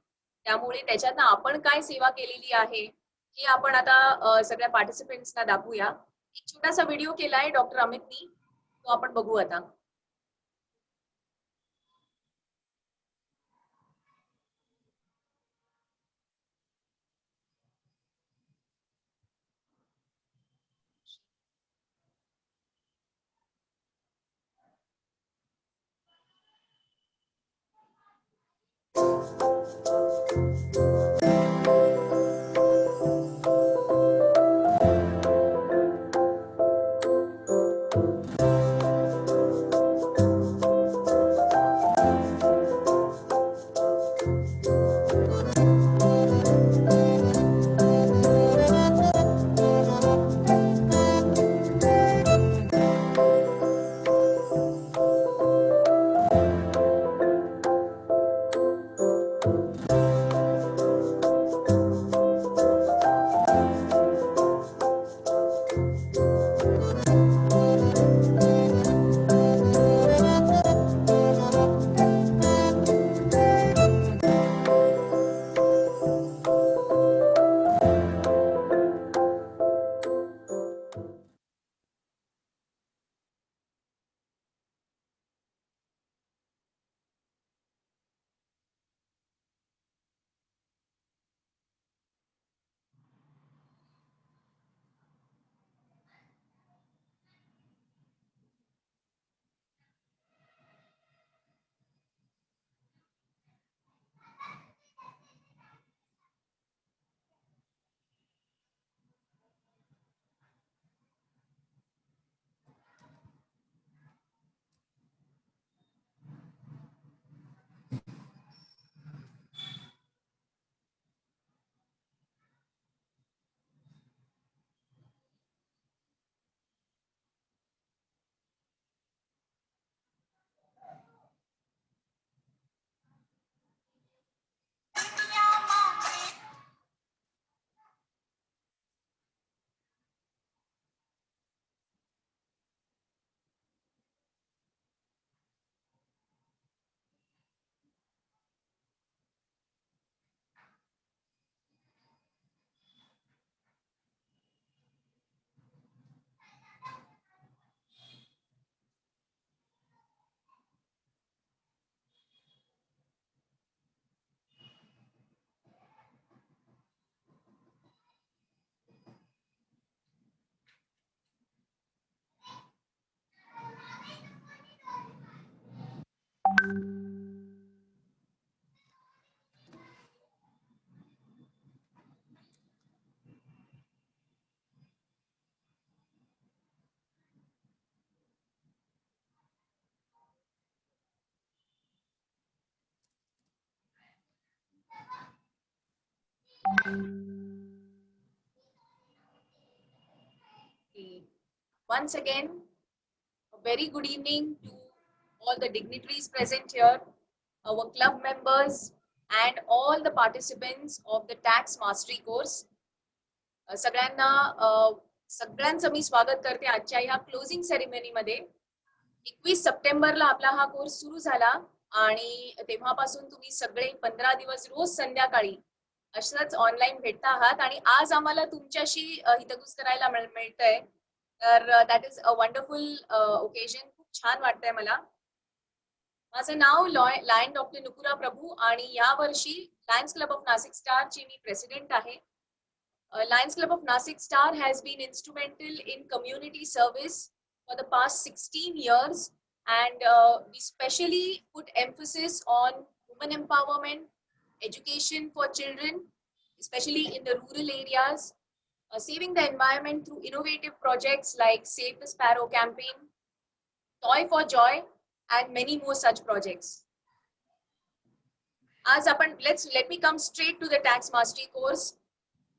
त्यामुळे त्याच्यातनं आपण काय सेवा केलेली आहे हे आपण आता सगळ्या पार्टिसिपेंट्सना दाखवूया. एक छोटासा व्हिडिओ केलाय डॉक्टर अमितनी, तो आपण बघू आता. Once again, a very good evening to all the dignitaries present here, our club members, and all the participants of the tax mastery course. सगळ्यांचं मी स्वागत करते आजच्या ह्या क्लोजिंग सेरेमनी मध्ये. 21 सप्टेंबरला आपला हा कोर्स सुरू झाला आणि तेव्हापासून तुम्ही सगळे 15 दिवस रोज संध्याकाळी असंच ऑनलाईन भेटता आहात आणि आज आम्हाला तुमच्याशी हितगुज करायला मिळतंय. तर that is a wonderful occasion. खूप छान वाटतंय मला. माझं नाव लायन डॉक्टर नुपुरा प्रभू आणि यावर्षी Lions Club of Nashik Star ची मी प्रेसिडेंट आहे. Lions Club of Nasik Star has been instrumental in community service for the past 16 years, and we specially put emphasis on women empowerment, education for children, especially in the rural areas, saving the environment through innovative projects like Save the Sparrow campaign, Toy for Joy, and many more such projects. Let me come straight to the tax mastery course.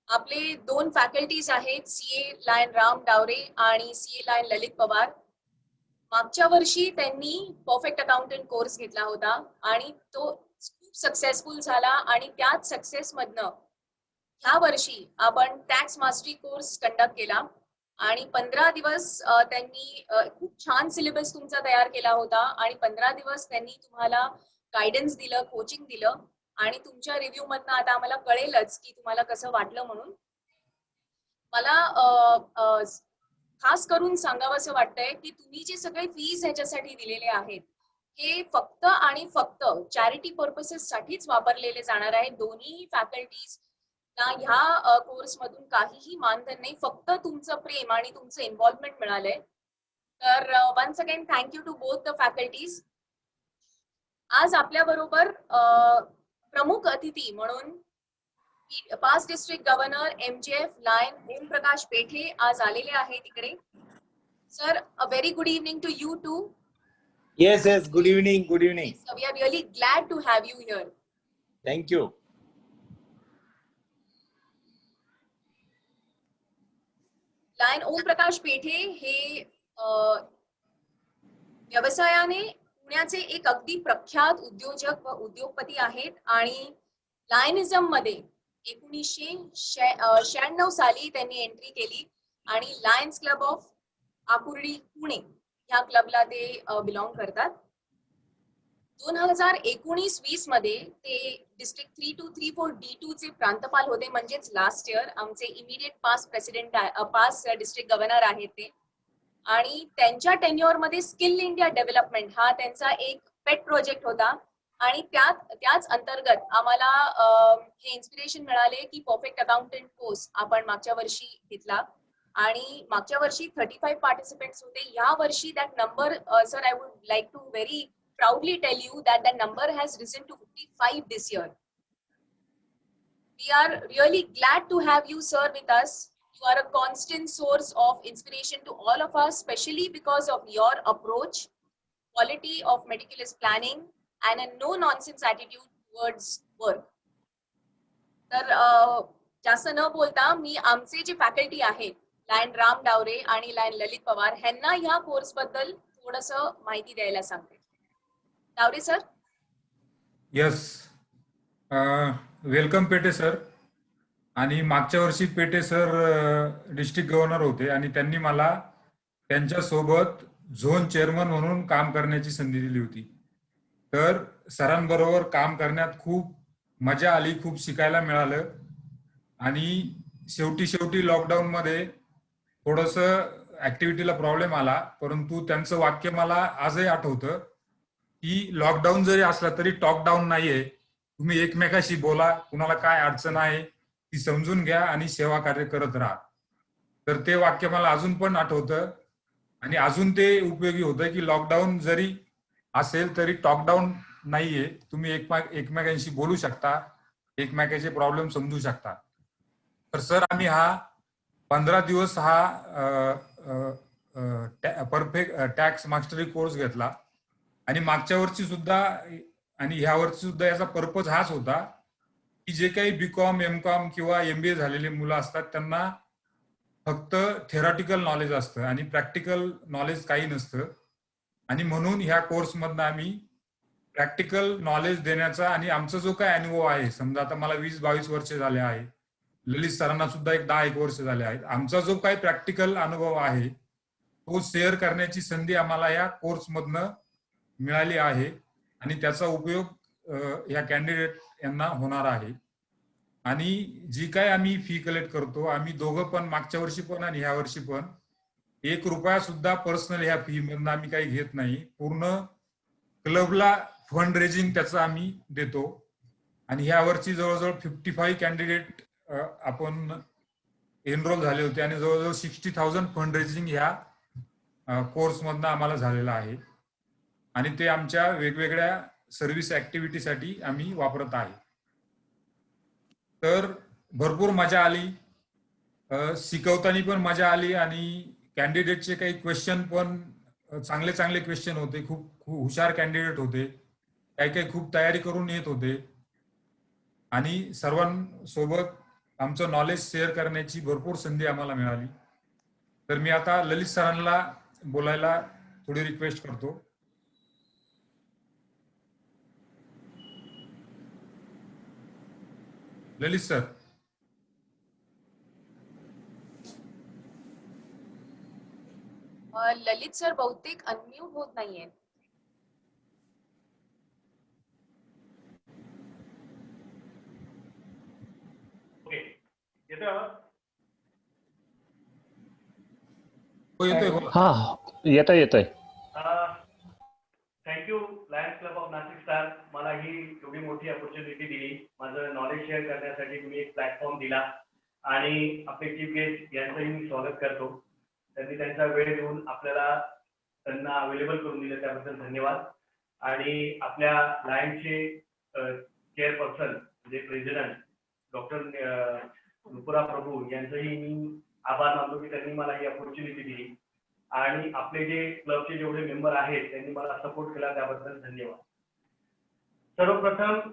आपले 2 faculties आहेत, CA lion Ram Dawre आणि CA lion ललित पवार. मागच्या वर्षी त्यांनी perfect accountant course घेतला होता आणि तो खूप सक्सेसफुल झाला आणि त्याच सक्सेस मधनं ह्या वर्षी आपण टॅक्स मास्टरी कोर्स कंडक्ट केला आणि 15 दिवस त्यांनी खूप छान सिलेबस तुमचा तयार केला होता आणि 15 दिवस त्यांनी तुम्हाला गायडन्स दिलं, कोचिंग दिलं आणि तुमच्या रिव्ह्यू मधनं आता आम्हाला कळेलच की तुम्हाला कसं वाटलं म्हणून. मला खास करून सांगावंसं वाटतंय की तुम्ही जे सगळे फीज ह्याच्यासाठी दिलेले आहेत हे फक्त आणि फक्त चॅरिटी पर्पसेस साठीच वापरलेले जाणार आहे. दोन्ही फॅकल्टीज ना ह्या कोर्स मधून काहीही मानधन नाही, फक्त तुमचं प्रेम आणि तुमचं इन्व्हॉल्वमेंट मिळालंय. तर once again thank you to both the faculties. आज आपल्या बरोबर प्रमुख अतिथी म्हणून past district governor MJF lion Omprakash Pethe आज आलेले आहेत इकडे. Sir, a very good evening to you too. Yes, good evening, good evening. We are really glad to have you here. Thank you. Lion Omprakash Pethe हे व्यवसायाने पुण्याचे एक अगदी प्रख्यात उद्योजक व उद्योगपती आहेत आणि लायनिझम मध्ये 1996 साली त्यांनी एंट्री केली आणि Lions Club of Akurdi Pune ह्या क्लबला ते बिलॉंग करतात. 2019-20 मध्ये ते डिस्ट्रिक्ट 3234 D2 चे प्रांतपाल होते, म्हणजेच लास्ट इयर. आमचे इमिडिएट पास्ट डिस्ट्रिक्ट गव्हर्नर आहेत ते. आणि त्यांच्या टेन्युअर मध्ये स्किल इंडिया डेव्हलपमेंट हा त्यांचा एक पेट प्रोजेक्ट होता आणि त्याच अंतर्गत आम्हाला हे इन्स्पिरेशन मिळाले की परफेक्ट अकाउंटंट कोर्स आपण मागच्या वर्षी घेतला आणि मागच्या वर्षी 35 पार्टिसिपेंट्स होते. या वर्षी that number, sir, I would like to very proudly tell you that the number has risen to 55 this year. We are really glad to have you, sir, with us. You are a constant source of inspiration to all of us, especially because of your approach, quality of meticulous planning, and a no-nonsense attitude towards work. तर जास्त न बोलता मी आमचे जे faculty आहेत, lion Ram Dawre आणि lion ललित पवार, ह्यांना ह्या कोर्स बद्दल थोडंसं माहिती द्यायला सांगते. डावरे सर. यस, वेलकम पेटे सर. आणि मागच्या वर्षी पेटे सर डिस्ट्रिक्ट गव्हर्नर होते आणि त्यांनी मला त्यांच्यासोबत झोन चेअरमन म्हणून काम करण्याची संधी दिली होती. तर सरांबरोबर काम करण्यात खूप मजा आली, खूप शिकायला मिळालं. आणि शेवटी लॉकडाऊन मध्ये थोडंसं ऍक्टिव्हिटीला प्रॉब्लेम आला, परंतु त्यांचं वाक्य मला आजही आठवतं की लॉकडाऊन जरी असला तरी टॉक डाऊन नाहीये. तुम्ही एकमेकाशी बोला, कुणाला काय अडचण आहे ती समजून घ्या आणि सेवा कार्य करत राहा. तर ते वाक्य मला अजून पण आठवतं आणि अजून ते उपयोगी होतं की लॉकडाऊन जरी असेल तरी टॉक डाऊन नाहीये. तुम्ही एकमेकांशी बोलू शकता, एकमेकांचे प्रॉब्लेम समजू शकता. तर सर, आम्ही हा 15 दिवस हा परफेक्ट टॅक्स मास्टरी कोर्स घेतला आणि मागच्या वर्षी सुद्धा आणि ह्या वर्षी सुद्धा याचा पर्पज हाच होता की जे काही BCom, MCom किंवा MBA झालेले मुलं असतात त्यांना फक्त थेरॉटिकल नॉलेज असतं आणि प्रॅक्टिकल नॉलेज काही नसतं. आणि म्हणून ह्या कोर्स मधनं आम्ही प्रॅक्टिकल नॉलेज देण्याचा, आणि आमचा जो काय अनुभव आहे, समजा आता मला 20-22 वर्ष झाले आहे, ललित सरांना सुद्धा 10-1 वर्ष झाले आहेत, आमचा जो काही प्रॅक्टिकल अनुभव आहे तो शेअर करण्याची संधी आम्हाला या कोर्स मधनं मिळाली आहे आणि त्याचा उपयोग या कॅन्डिडेट यांना होणार आहे. आणि जी काय आम्ही फी कलेक्ट करतो, आम्ही दोघं पण मागच्या वर्षी पण आणि ह्या वर्षी पण 1 रुपया सुद्धा पर्सनल ह्या फी मधनं आम्ही काही घेत नाही. पूर्ण क्लबला फंड रेजिंग त्याचं आम्ही देतो. आणि ह्या वर्षी जवळजवळ 55 कॅन्डिडेट आपण एनरोल झाले होते आणि जवळजवळ 60,000 फंड रेजिंग ह्या कोर्स मधनं आम्हाला झालेला आहे आणि ते आमच्या वेगवेगळ्या सर्व्हिस ऍक्टिव्हिटीसाठी आम्ही वापरत आहे. तर भरपूर मजा आली, शिकवताना पण मजा आली आणि कॅन्डिडेटचे काही क्वेश्चन पण चांगले क्वेश्चन होते. खूप हुशार कॅन्डिडेट होते, काही खूप तयारी करून येत होते आणि सर्वांसोबत आमचं नॉलेज शेअर करण्याची भरपूर संधी आम्हाला मिळाली. तर मी आता ललित सरांना बोलायला थोडी रिक्वेस्ट करतो. ललित सर. ललित सर बहुतेक अनम्यूट होत नाहीये. येतोय आवाज? हो, येतोय बोला. हा येतोय. Thank you Lions Club of Nashik Star, मला ही एवढी मोठी अपॉर्च्युनिटी दिली, माझं नॉलेज शेअर करण्यासाठी तुम्ही एक प्लॅटफॉर्म दिला आणि आपले चीफ गेस्ट यांचंही मी स्वागत करतो. त्यांनी त्यांचा वेळ देऊन आपल्याला त्यांना अवेलेबल करून दिलं त्याबद्दल धन्यवाद. आणि आपल्या लायन्सचे चेअरपर्सन म्हणजे प्रेसिडेंट डॉक्टर नुपुरा प्रभू यांचंही मी आभार मानतो की त्यांनी मला ही अपॉर्च्युनिटी दिली आणि आपले जे क्लबचे जेवढे मेंबर आहेत त्यांनी मला सपोर्ट केला त्याबद्दल धन्यवाद. सर्वप्रथम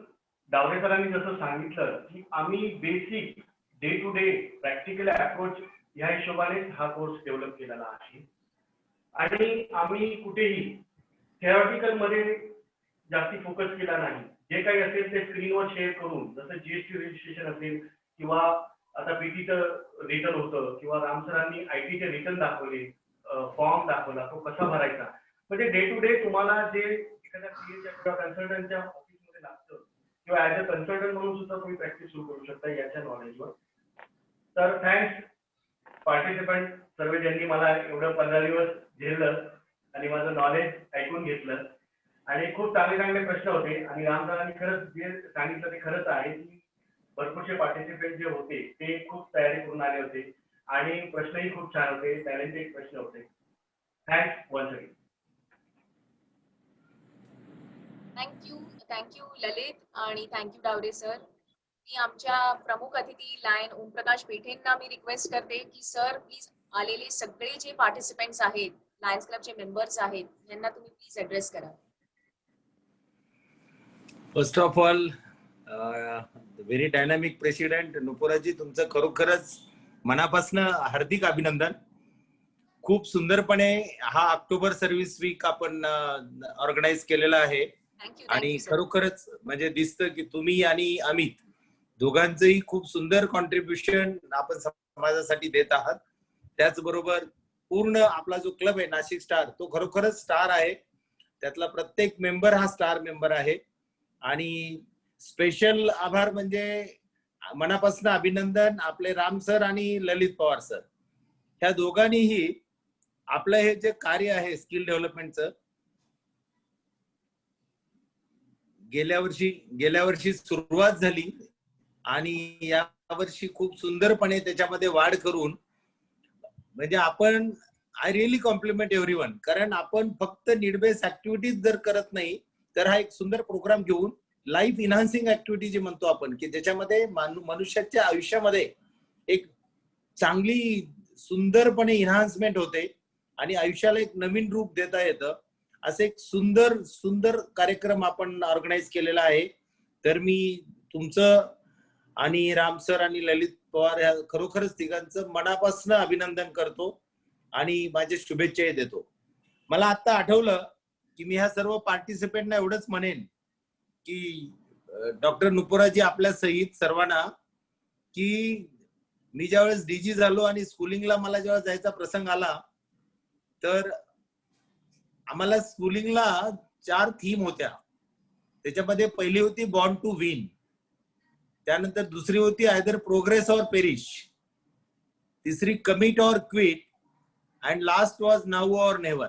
डावरे सरांनी जसं सांगितलं की आम्ही basic day to day practical approach ह्या हिशोबाने हा कोर्स डेव्हलप केलेला आहे आणि आम्ही कुठेही थेरॉटिकल मध्ये जास्ती फोकस केला नाही. जे काही असेल ते स्क्रीनवर शेअर करून, जसं जीएसटी रजिस्ट्रेशन असेल किंवा आता पीटीचं रिटर्न होतं किंवा रामसरांनी आयटीचे रिटर्न दाखवले, फॉर्म दाखवला, तो कसा भरायचा, म्हणजे डे टू डे तुम्हाला जे एखाद्या सीएच्या किंवा कन्सल्टंटच्या ऑफिसमध्ये लागतं किंवा ऍज अ कन्सल्टंट म्हणून सुद्धा तुम्ही प्रॅक्टिस सुरू करू शकता याच्या नॉलेजवर. तर थँक्स पार्टिसिपंट सर्व ज्यांनी मला एवढं 15 दिवस झेललं आणि माझं नॉलेज ऐकून घेतलं आणि खूप चांगले प्रश्न होते. आणि रामसरांनी खरंच जे सांगितलं ते खरंच आहे की भरपूरचे पार्टिसिपेंट जे होते ते खूप तयारी करून आले होते आणि प्रश्नही खूप छान होते, टॅलेंटेड प्रश्न होते. Thanks once again. Thank you Lalit आणि थँक्यू डावरे सर. मी आमच्या प्रमुख अतिथी लायन ओमप्रकाश पेठेंना मी रिक्वेस्ट करते की सर प्लीज आलेले सगळे जे पार्टिसिपेंट्स आहेत, लायन्स क्लबचे मेंबर्स आहेत, यांना तुम्ही प्लीज ऍड्रेस करा. First of all very dynamic president नुपुराजी, तुमचं खरोखरच मनापासून हार्दिक अभिनंदन. खूप सुंदरपणे हा ऑक्टोबर सर्व्हिस वीक आपण ऑर्गनाईज केलेला आहे आणि खरोखरच म्हणजे दिसतं की तुम्ही आणि अमित दोघांचंही खूप सुंदर कॉन्ट्रीब्युशन आपण समाजासाठी देत आहात. त्याचबरोबर पूर्ण आपला जो क्लब आहे नाशिक स्टार, तो खरोखरच स्टार आहे. त्यातला प्रत्येक मेंबर हा स्टार मेंबर आहे आणि स्पेशल आभार म्हणजे मनापासून अभिनंदन आपले राम सर आणि ललित पवार सर, ह्या दोघांनीही आपलं हे जे कार्य आहे स्किल डेव्हलपमेंटचं गेल्या वर्षी सुरुवात झाली आणि या वर्षी खूप सुंदरपणे त्याच्यामध्ये वाढ करून म्हणजे आपण आय रिअली कॉम्प्लिमेंट एव्हरीवन, कारण आपण फक्त नीड बेस्ड ऍक्टिव्हिटीज जर करत नाही तर हा एक सुंदर प्रोग्राम घेऊन लाईफ इन्हान्सिंग ऍक्टिव्हिटी जी म्हणतो आपण की ज्याच्यामध्ये मनुष्याच्या आयुष्यामध्ये एक चांगली सुंदरपणे इन्हान्समेंट होते आणि आयुष्याला एक नवीन रूप देता येतं, असे एक सुंदर कार्यक्रम आपण ऑर्गनाईज केलेला आहे. तर मी तुमचं आणि राम सर आणि ललित पवार या खरोखरच तिघांचं मनापासून अभिनंदन करतो आणि माझे शुभेच्छाही देतो. मला आता आठवलं की मी ह्या सर्व पार्टिसिपेंटना एवढंच म्हणेन की डॉक्टर नुपुराजी आपल्या सहित सर्वांना की मी ज्यावेळेस डीजी झालो आणि स्कूलिंगला मला जेव्हा जायचा प्रसंग आला तर आम्हाला स्कूलिंगला 4 थीम होत्या. त्याच्यामध्ये पहिली होती बॉर्न टू विन, त्यानंतर दुसरी होती आयदर प्रोग्रेस और पेरिश, तिसरी कमिट और quit and last was now और नेव्हर.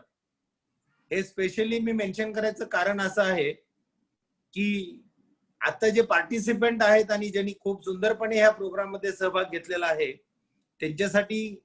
हे स्पेशली मी मेन्शन करायचं कारण असं आहे की आता जे पार्टिसिपेंट आहेत आणि ज्यांनी खूप सुंदरपणे ह्या प्रोग्राम मध्ये सहभाग घेतलेला आहे त्यांच्यासाठी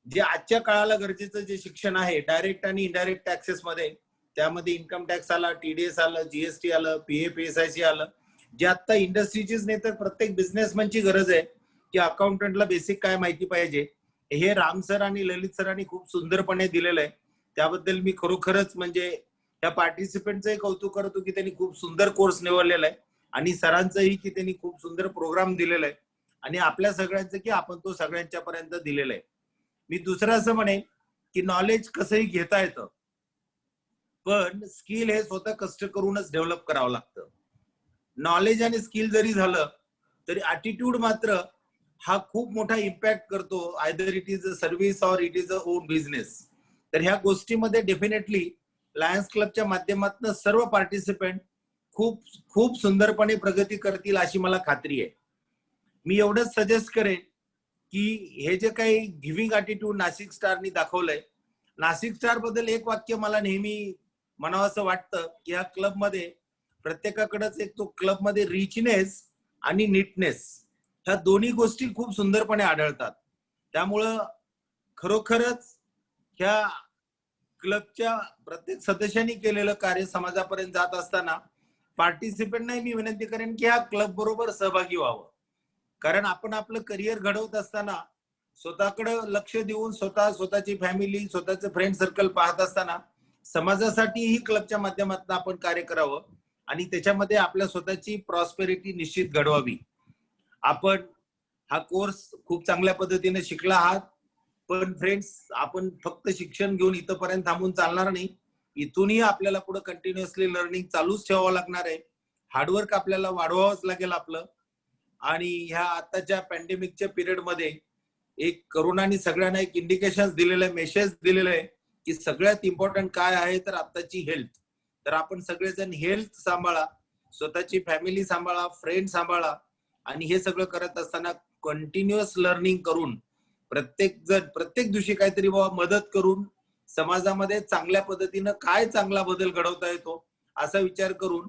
जे आजच्या काळाला गरजेचं जे शिक्षण आहे डायरेक्ट आणि इनडायरेक्ट टॅक्सेस मध्ये, त्यामध्ये इन्कम टॅक्स आला, टीडीएस आलं, जीएसटी आलं, पीएफएसआयसी आलं, जे आता इंडस्ट्रीचीच नाही तर प्रत्येक बिझनेसमॅनची गरज आहे की अकाउंटंटला बेसिक काय माहिती पाहिजे, हे राम सर आणि ललित सरांनी खूप सुंदरपणे दिलेलं आहे. त्याबद्दल मी खरोखरच म्हणजे त्या पार्टिसिपेंटचंही कौतुक करतो की त्यांनी खूप सुंदर कोर्स निवडलेला आहे आणि सरांचंही की त्यांनी खूप सुंदर प्रोग्राम दिलेला आहे आणि आपल्या सगळ्यांचं की आपण तो सगळ्यांच्या पर्यंत दिलेला आहे. मी दुसरं असं म्हणेन की नॉलेज कसंही घेता येतं पण स्किल हे स्वतः कष्ट करूनच डेव्हलप करावं लागतं. नॉलेज आणि स्किल जरी झालं तरी ॲटिट्यूड मात्र हा खूप मोठा इम्पॅक्ट करतो, either it is a service or it is a own business. तर ह्या गोष्टीमध्ये डेफिनेटली लायन्स क्लबच्या माध्यमातून सर्व पार्टिसिपेंट खूप सुंदरपणे प्रगती करतील अशी मला खात्री आहे. मी एवढंच सजेस्ट करेन की हे जे काही गिव्हिंग ॲटिट्यूड नाशिक स्टारनी दाखवलंय, नाशिक स्टार बद्दल एक वाक्य मला नेहमी म्हणावंसं वाटतं की ह्या क्लबमध्ये प्रत्येकाकडेच एक तो क्लबमध्ये रिचनेस आणि नीटनेस ह्या दोन्ही गोष्टी खूप सुंदरपणे आढळतात. त्यामुळं खरोखरच ह्या क्लबच्या प्रत्येक सदस्यांनी केलेलं कार्य समाजापर्यंत जात असताना पार्टिसिपेंटनाही मी विनंती करेन की ह्या क्लब बरोबर सहभागी व्हावं. कारण आपण आपलं करिअर घडवत असताना स्वतःकडे लक्ष देऊन स्वतःची फॅमिली, स्वतःचं फ्रेंड सर्कल पाहत असताना समाजासाठीही क्लबच्या माध्यमातून आपण कार्य करावं आणि त्याच्यामध्ये आपल्या स्वतःची प्रॉस्पेरिटी निश्चित घडवावी. आपण हा कोर्स खूप चांगल्या पद्धतीने शिकला आहात, पण फ्रेंड्स आपण फक्त शिक्षण घेऊन इथपर्यंत थांबून चालणार नाही. इथूनही आपल्याला पुढे कंटिन्युअसली लर्निंग चालूच ठेवावं लागणार आहे. हार्डवर्क आपल्याला वाढवावंच लागेल आपलं. आणि ह्या आताच्या पॅन्डेमिकच्या पिरियडमध्ये एक करोनाने सगळ्यांना एक इंडिकेशन दिलेलं आहे, मेसेज दिलेलं आहे की सगळ्यात इम्पॉर्टंट काय आहे तर आताची हेल्थ. तर आपण सगळेजण हेल्थ सांभाळा, स्वतःची फॅमिली सांभाळा, फ्रेंड सांभाळा आणि हे सगळं करत असताना कंटिन्युअस लर्निंग करून प्रत्येक दिवशी काहीतरी बाबा मदत करून समाजामध्ये चांगल्या पद्धतीनं काय चांगला बदल घडवता येतो असा विचार करून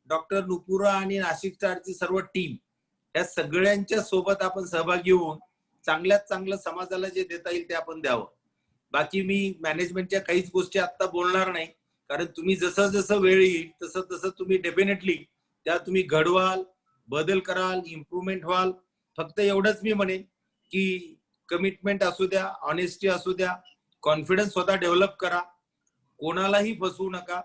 डॉक्टर नुपुरा आणि नाशिक स्टारची सर्व टीम या सगळ्यांच्या सोबत आपण सहभागी होऊन चांगल्यात चांगलं समाजाला जे देता येईल ते आपण द्यावं. बाकी मी मॅनेजमेंटच्या काहीच गोष्टी आता बोलणार नाही, कारण तुम्ही जसं जसं वेळ येईल तसं तसं तुम्ही डेफिनेटली त्या तुम्ही घडवाल, बदल कराल, इम्प्रूव्हमेंट व्हाल. फक्त एवढंच मी म्हणेन की कमिटमेंट असू द्या, ऑनेस्टी असू द्या, कॉन्फिडन्स स्वतः डेव्हलप करा, कोणालाही फसवू नका.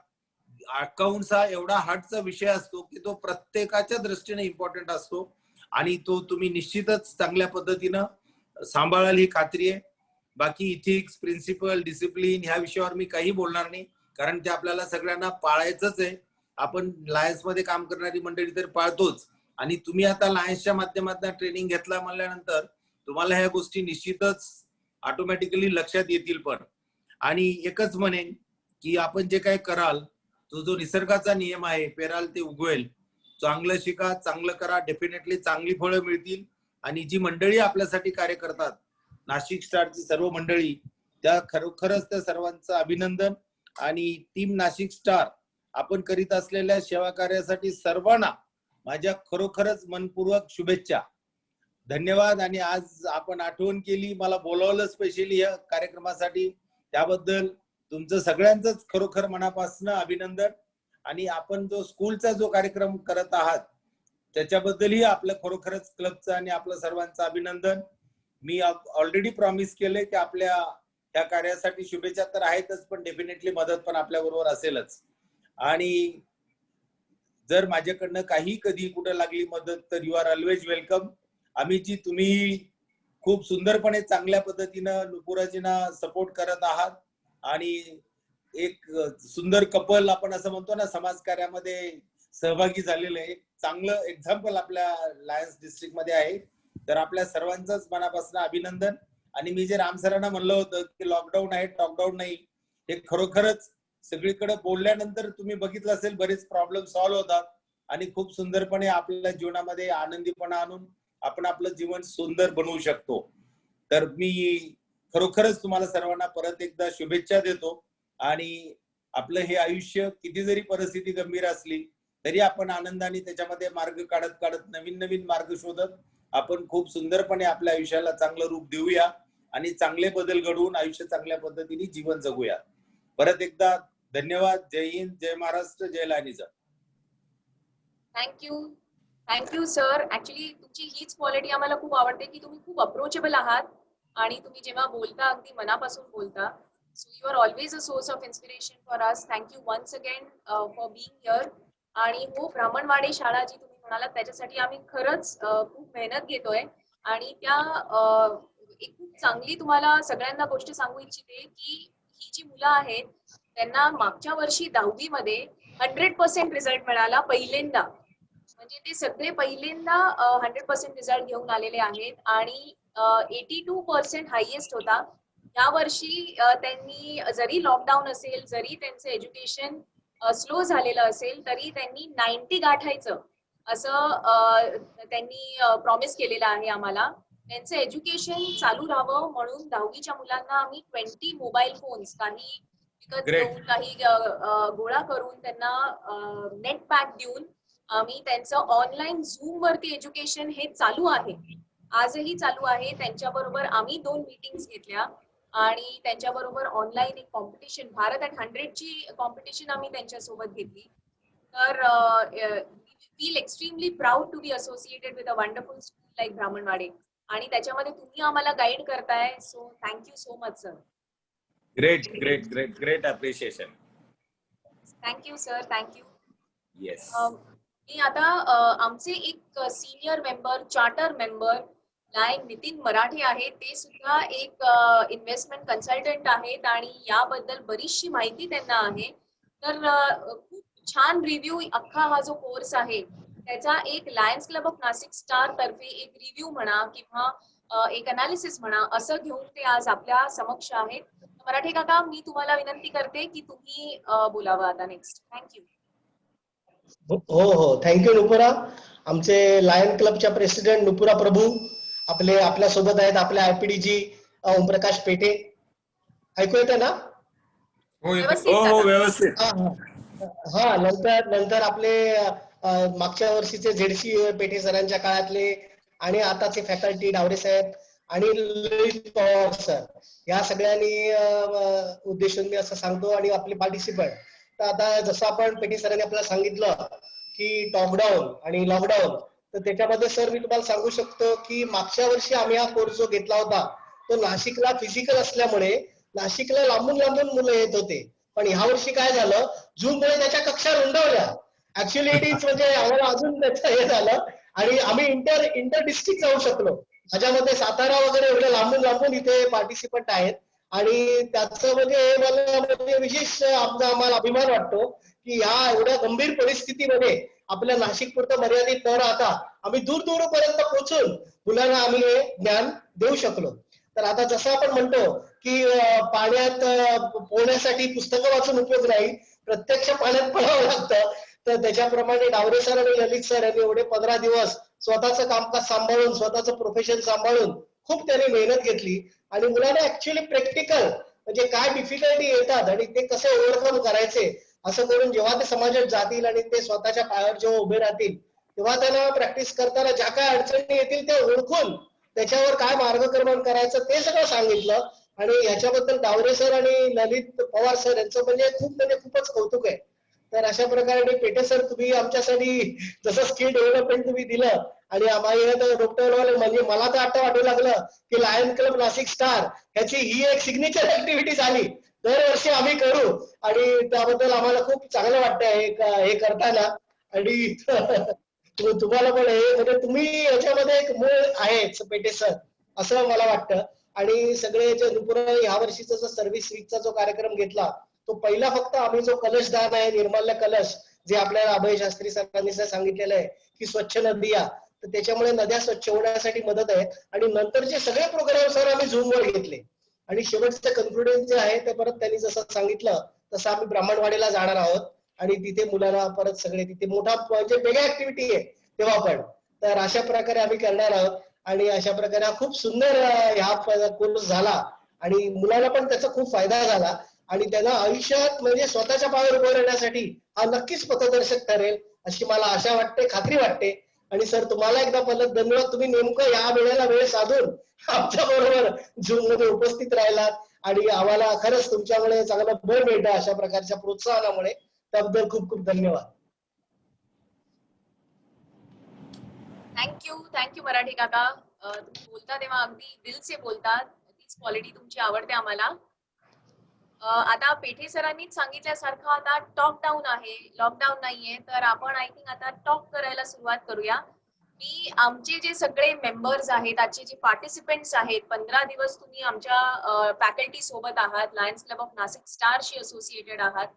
अकाउंट्स हा एवढा हार्टचा विषय असतो की तो प्रत्येकाच्या दृष्टीने इम्पॉर्टंट असतो आणि तो तुम्ही निश्चितच चांगल्या पद्धतीनं सांभाळाल ही खात्री आहे. बाकी इथिक्स, प्रिन्सिपल, डिसिप्लिन ह्या विषयावर मी काही बोलणार नाही, कारण ते आपल्याला सगळ्यांना पाळायचंच आहे. आपण लायन्स मध्ये काम करणारी मंडळी तर पाळतोच आणि तुम्ही आता लायन्सच्या माध्यमातून ट्रेनिंग घेतला म्हणल्यानंतर तुम्हाला ह्या गोष्टी निश्चितच ऑटोमॅटिकली लक्षात येतील. पण आणि एकच म्हणेन की आपण जे काही कराल तो जो निसर्गाचा नियम आहे, पेराल ते उगवेल. चांगलं शिका, चांगलं करा, डेफिनेटली चांगली फळं मिळतील. आणि जी मंडळी आपल्यासाठी कार्य करतात, नाशिक स्टारची सर्व मंडळी, त्या खरोखरच त्या सर्वांचं अभिनंदन. आणि टीम नाशिक स्टार आपण करीत असलेल्या सेवा कार्यासाठी सर्वांना माझ्या खरोखरच मनपूर्वक शुभेच्छा. धन्यवाद. आणि आज आपण आठवण केली, मला बोलावलं स्पेशली या कार्यक्रमासाठी, त्याबद्दल तुमचं सगळ्यांचंच खरोखर मनापासून अभिनंदन. आणि आपण जो स्कूलचा जो कार्यक्रम करत आहात त्याच्याबद्दलही आपलं खरोखरच क्लबचं आणि आपलं सर्वांचं अभिनंदन. मी ऑलरेडी प्रॉमिस केलंय की आपल्या त्या कार्यासाठी शुभेच्छा तर आहेतच, पण डेफिनेटली मदत पण आपल्या बरोबर असेलच. आणि जर माझ्याकडनं काही कधी कुठं लागली मदत तर यू आर ऑलवेज वेलकम. आम्ही तुम्ही खूप सुंदरपणे चांगल्या पद्धतीनं नुपुराजींना सपोर्ट करत आहात आणि एक सुंदर कपल आपण असं म्हणतो ना समाज कार्यामध्ये सहभागी झालेलं आहे. चांगलं एक्झाम्पल आपल्या लायन्स डिस्ट्रिक्ट मध्ये आहे. तर आपल्या सर्वांचंच मनापासून अभिनंदन. आणि मी जे राम सरांना म्हणलं होतं की लॉकडाऊन आहे, टॉकडाऊन नाही, हे खरोखरच सगळीकडे बोलल्यानंतर तुम्ही बघितलं असेल बरेच प्रॉब्लेम सॉल्व्ह होतात आणि खूप सुंदरपणे आपल्या जीवनामध्ये आनंदीपणा आणून आपण आपलं जीवन सुंदर बनवू शकतो. तर मी खरोखरच तुम्हाला सर्वांना परत एकदा शुभेच्छा देतो. आणि आपलं हे आयुष्य किती जरी परिस्थिती गंभीर असली तरी आपण आनंदाने त्याच्यामध्ये मार्ग काढत काढत नवीन मार्ग शोधत आपण खूप सुंदरपणे आपल्या आयुष्याला चांगलं रूप देऊया आणि चांगले बदल घडवून आयुष्य चांगल्या पद्धतीने जीवन जगूया. परत एकदा धन्यवाद. जय हिंद, जय महाराष्ट्र, जय लायनी सर. Thank you sir. ऍक्च्युली तुमची हीच क्वालिटी आम्हाला खूप आवडते की तुम्ही खूप अप्रोचेबल आहात आणि तुम्ही जेव्हा बोलता अगदी मनापासून बोलता. So you are always a source of inspiration for us. Thank you once again for being here. आणि हो, ब्राह्मणवाडी शाळा जी तुम्ही म्हणालात त्याच्यासाठी आम्ही खरंच खूप मेहनत घेतोय आणि त्या एक खूप चांगली तुम्हाला सगळ्यांना गोष्ट सांगू इच्छिते की ही जी मुलं आहेत त्यांना मागच्या वर्षी 10वी मध्ये 100% रिझल्ट मिळाला पहिल्यांदा. म्हणजे ते सगळे पहिल्यांदा 100% रिझल्ट घेऊन आलेले आहेत आणि 82% हायएस्ट होता. या वर्षी त्यांनी जरी लॉकडाऊन असेल, जरी त्यांचं एज्युकेशन स्लो झालेलं असेल तरी त्यांनी 90 गाठायचं असं त्यांनी प्रॉमिस केलेलं आहे आम्हाला. त्यांचं एज्युकेशन चालू राहावं म्हणून 10वीच्या मुलांना आम्ही 20 मोबाईल फोन्स, काही विकत Great. घेऊन, काही गोळा करून त्यांना नेट पॅक देऊन आम्ही त्यांचं ऑनलाईन झूम वरती एज्युकेशन हे चालू आहे, आजही चालू आहे. त्यांच्याबरोबर आम्ही 2 मीटिंग्स घेतल्या आणि त्यांच्याबरोबर ऑनलाईन एक कॉम्पिटिशन, भारत ॲट 100ची कॉम्पिटिशन आम्ही त्यांच्यासोबत घेतली. तर feel extremely proud to be associated with a wonderful school like Brahmanwade, आणि त्याच्यामध्ये तुम्ही आम्हाला गाईड करताय. So thank you so much sir. Great appreciation. Thank you sir, thank you. Yes. मी आता आमचे एक senior member, charter member like Nitin Marathe आहेत. ते सुद्धा एक इन्व्हेस्टमेंट कन्सल्टंट आहेत आणि याबद्दल बरीचशी माहिती त्यांना आहे. तर खूप छान रिव्ह्यू अख्खा हा जो कोर्स आहे त्याचा एक Lions Club of Nashik Star तर्फे एक रिव्ह्यू म्हणा किंवा एक अनालिसिस म्हणा असं घेऊन ते आज आपल्या समक्ष आहेत. मराठे काका, मी तुम्हाला विनंती करते की तुम्ही बोलावं आता नेक्स्ट. थँक्यू. हो, थँक्यू नुपुरा. आमचे लायन क्लबच्या प्रेसिडेंट नुपुरा प्रभू आपल्या सोबत आहेत. आपल्या आयपीडीजी ओमप्रकाश पेठे. ऐकू येते ना? हो, येतो. व्यवस्थित हो काका. व्यवस्थित. हा, नंतर आपले मागच्या वर्षीचे झेडसी पेठे सरांच्या काळातले आणि आताचे फॅकल्टी डावरे साहेब आणि ललित पवार सर, या सगळ्यांनी उद्देशून मी असं सांगतो. आणि आपले पार्टिसिपंट, तर आता जसं आपण पेठे सरांनी आपल्याला सांगितलं की टॉपडाऊन आणि लॉकडाऊन, तर त्याच्यामध्ये सर मी तुम्हाला सांगू शकतो की मागच्या वर्षी आम्ही हा कोर्स जो घेतला होता तो नाशिकला फिजिकल असल्यामुळे नाशिकला लांबून मुलं येत होते. पण ह्या वर्षी काय झालं, झूममुळे त्याच्या कक्षा रुंदावल्या. ऍक्च्युअली इट इज म्हणजे आम्हाला अजून त्याचं हे झालं आणि आम्ही इंटर डिस्ट्रिक्ट जाऊ शकलो. माझ्यामध्ये सातारा वगैरे एवढे लांबून इथे पार्टिसिपंट आहेत. आणि त्याचं म्हणजे मला म्हणजे विशेष आम्हाला अभिमान वाटतो की ह्या एवढ्या गंभीर परिस्थितीमध्ये आपल्या नाशिक पुरतं मर्यादित न राहता आम्ही दूरपर्यंत पोहोचून मुलांना आम्ही हे ज्ञान देऊ शकलो. तर आता जसं आपण म्हणतो की पाण्यात पोहण्यासाठी पुस्तकं वाचून उपयोग नाही, प्रत्यक्ष पाण्यात पडावं लागतं. तर त्याच्याप्रमाणे डावरे सर आणि ललित सर यांनी एवढे 15 दिवस स्वतःचं कामकाज सांभाळून, स्वतःचं प्रोफेशन सांभाळून खूप त्यांनी मेहनत घेतली आणि मुलांना ऍक्च्युअली प्रॅक्टिकल म्हणजे काय डिफिकल्टी येतात आणि ते कसे ओव्हरकम करायचे असं करून जेव्हा ते समाजात जातील आणि ते स्वतःच्या पायावर जेव्हा उभे राहतील तेव्हा त्यांना प्रॅक्टिस करताना ज्या काय अडचणी येतील त्या ओळखून त्याच्यावर काय मार्गक्रमण करायचं ते सगळं सांगितलं. आणि ह्याच्याबद्दल डावरे सर आणि ललित पवार सर यांचं म्हणजे खूपच कौतुक आहे. तर अशा प्रकारे पेठे सर, तुम्ही आमच्यासाठी जसं स्किल डेव्हलपमेंट तुम्ही दिलं आणि आम्हाला डॉक्टर म्हणजे मला तर आता वाटू लागलं की लायन क्लब नाशिक स्टार ह्याची ही एक सिग्नेचर ऍक्टिव्हिटी झाली, दरवर्षी आम्ही करू आणि त्याबद्दल आम्हाला खूप चांगलं वाटतंय हे करताना. आणि तुम्हाला पण हे म्हणजे तुम्ही याच्यामध्ये एक मूळ आहे पेठे सर असं मला वाटतं. आणि सगळे जे नुपुरा ह्या वर्षीचा जो सर्व्हिस वीकचा जो कार्यक्रम घेतला तो पहिला फक्त आम्ही जो कलशदान आहे, निर्माल्य कलश, जे आपल्याला अभय शास्त्री सरांनी सांगितलेलं आहे की स्वच्छ नद्या, तर त्याच्यामुळे नद्या स्वच्छ होण्यासाठी मदत आहे. आणि नंतरचे सगळे प्रोग्राम सर आम्ही झूमवर घेतले आणि शेवटचं कन्क्लुडन्स जे आहे ते परत त्यांनी जसं सांगितलं तसं आम्ही ब्राह्मणवाडीला जाणार आहोत आणि तिथे मुलांना परत सगळे तिथे मोठा म्हणजे वेगळी ऍक्टिव्हिटी आहे तेव्हा पण. तर अशा प्रकारे आम्ही करणार आहोत आणि अशा प्रकारे खूप सुंदर ह्या कोर्स झाला आणि मुलांना पण त्याचा खूप फायदा झाला आणि त्यांना आयुष्यात म्हणजे स्वतःच्या पायावर उभं राहण्यासाठी हा नक्कीच पथदर्शक ठरेल अशी मला आशा वाटते, खात्री वाटते. आणि सर तुम्हाला एकदा परत धन्यवाद, तुम्ही नेमकं या वेळेला वेळ साधून आमच्या बरोबर झूम मध्ये उपस्थित राहिलात आणि आम्हाला खरंच तुमच्यामुळे चांगलं बळ मिळतं अशा प्रकारच्या प्रोत्साहनामुळे. त्याबद्दल खूप धन्यवाद. थँक्यू मराठे काका. तुम्ही बोलता तेव्हा अगदी दिल से बोलतात, तीच क्वालिटी तुमची आवडते आम्हाला. आता पेठे सरांनीच सांगितल्यासारखं आता टॉक डाऊन आहे, लॉकडाऊन नाहीये, तर आपण आय थिंक आता टॉक करायला सुरुवात करूया. मी आमचे जे सगळे मेंबर्स आहेत, आजचे जे पार्टिसिपेंट्स आहेत, 15 दिवस तुम्ही आमच्या फॅकल्टी सोबत आहात, लायन्स क्लब ऑफ नाशिक स्टारशी असोसिएटेड आहात,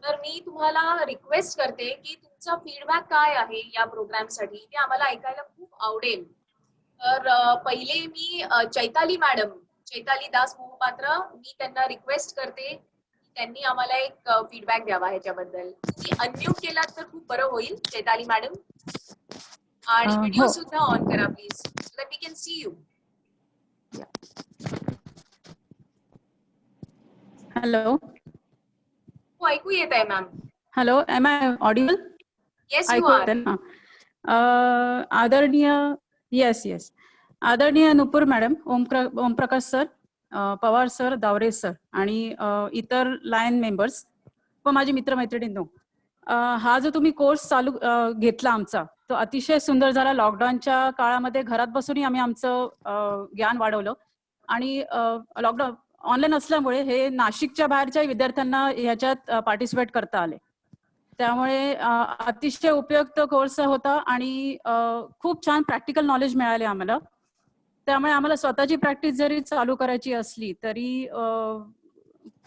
तर मी तुम्हाला रिक्वेस्ट करते की तुमचा फीडबॅक काय आहे या प्रोग्रामसाठी ते आम्हाला ऐकायला खूप आवडेल. तर पहिले मी चैताली दास मोहपात्र, मी त्यांना रिक्वेस्ट करते त्यांनी आम्हाला एक फीडबॅक द्यावा ह्याच्याबद्दल. तुम्ही अनम्यूट केलात तर खूप बरं होईल चैताली मॅडम, आणि व्हिडिओ सुद्धा ऑन करा please so that we can see you. Hello हो, ऐकू येत आहे ma'am. Hello, am I audible? Yes you ऐकू आर. येते ना? आदरणीय येस आदरणीय Nupur madam, Omprakash sir, Pawar sir, Daware sir आणि इतर लायन मेंबर्स व माझे मित्रमैत्रिणींनो, हा जो तुम्ही कोर्स चालू घेतला आमचा, तो अतिशय सुंदर झाला. लॉकडाऊनच्या काळामध्ये घरात बसूनही आम्ही आमचं ज्ञान वाढवलं आणि लॉकडाऊन ऑनलाईन असल्यामुळे हे नाशिकच्या बाहेरच्या विद्यार्थ्यांना ह्याच्यात पार्टिसिपेट करता आले. त्यामुळे अतिशय उपयुक्त कोर्स होता आणि खूप छान प्रॅक्टिकल नॉलेज मिळाले आम्हाला. त्यामुळे आम्हाला स्वतःची प्रॅक्टिस जरी चालू करायची असली तरी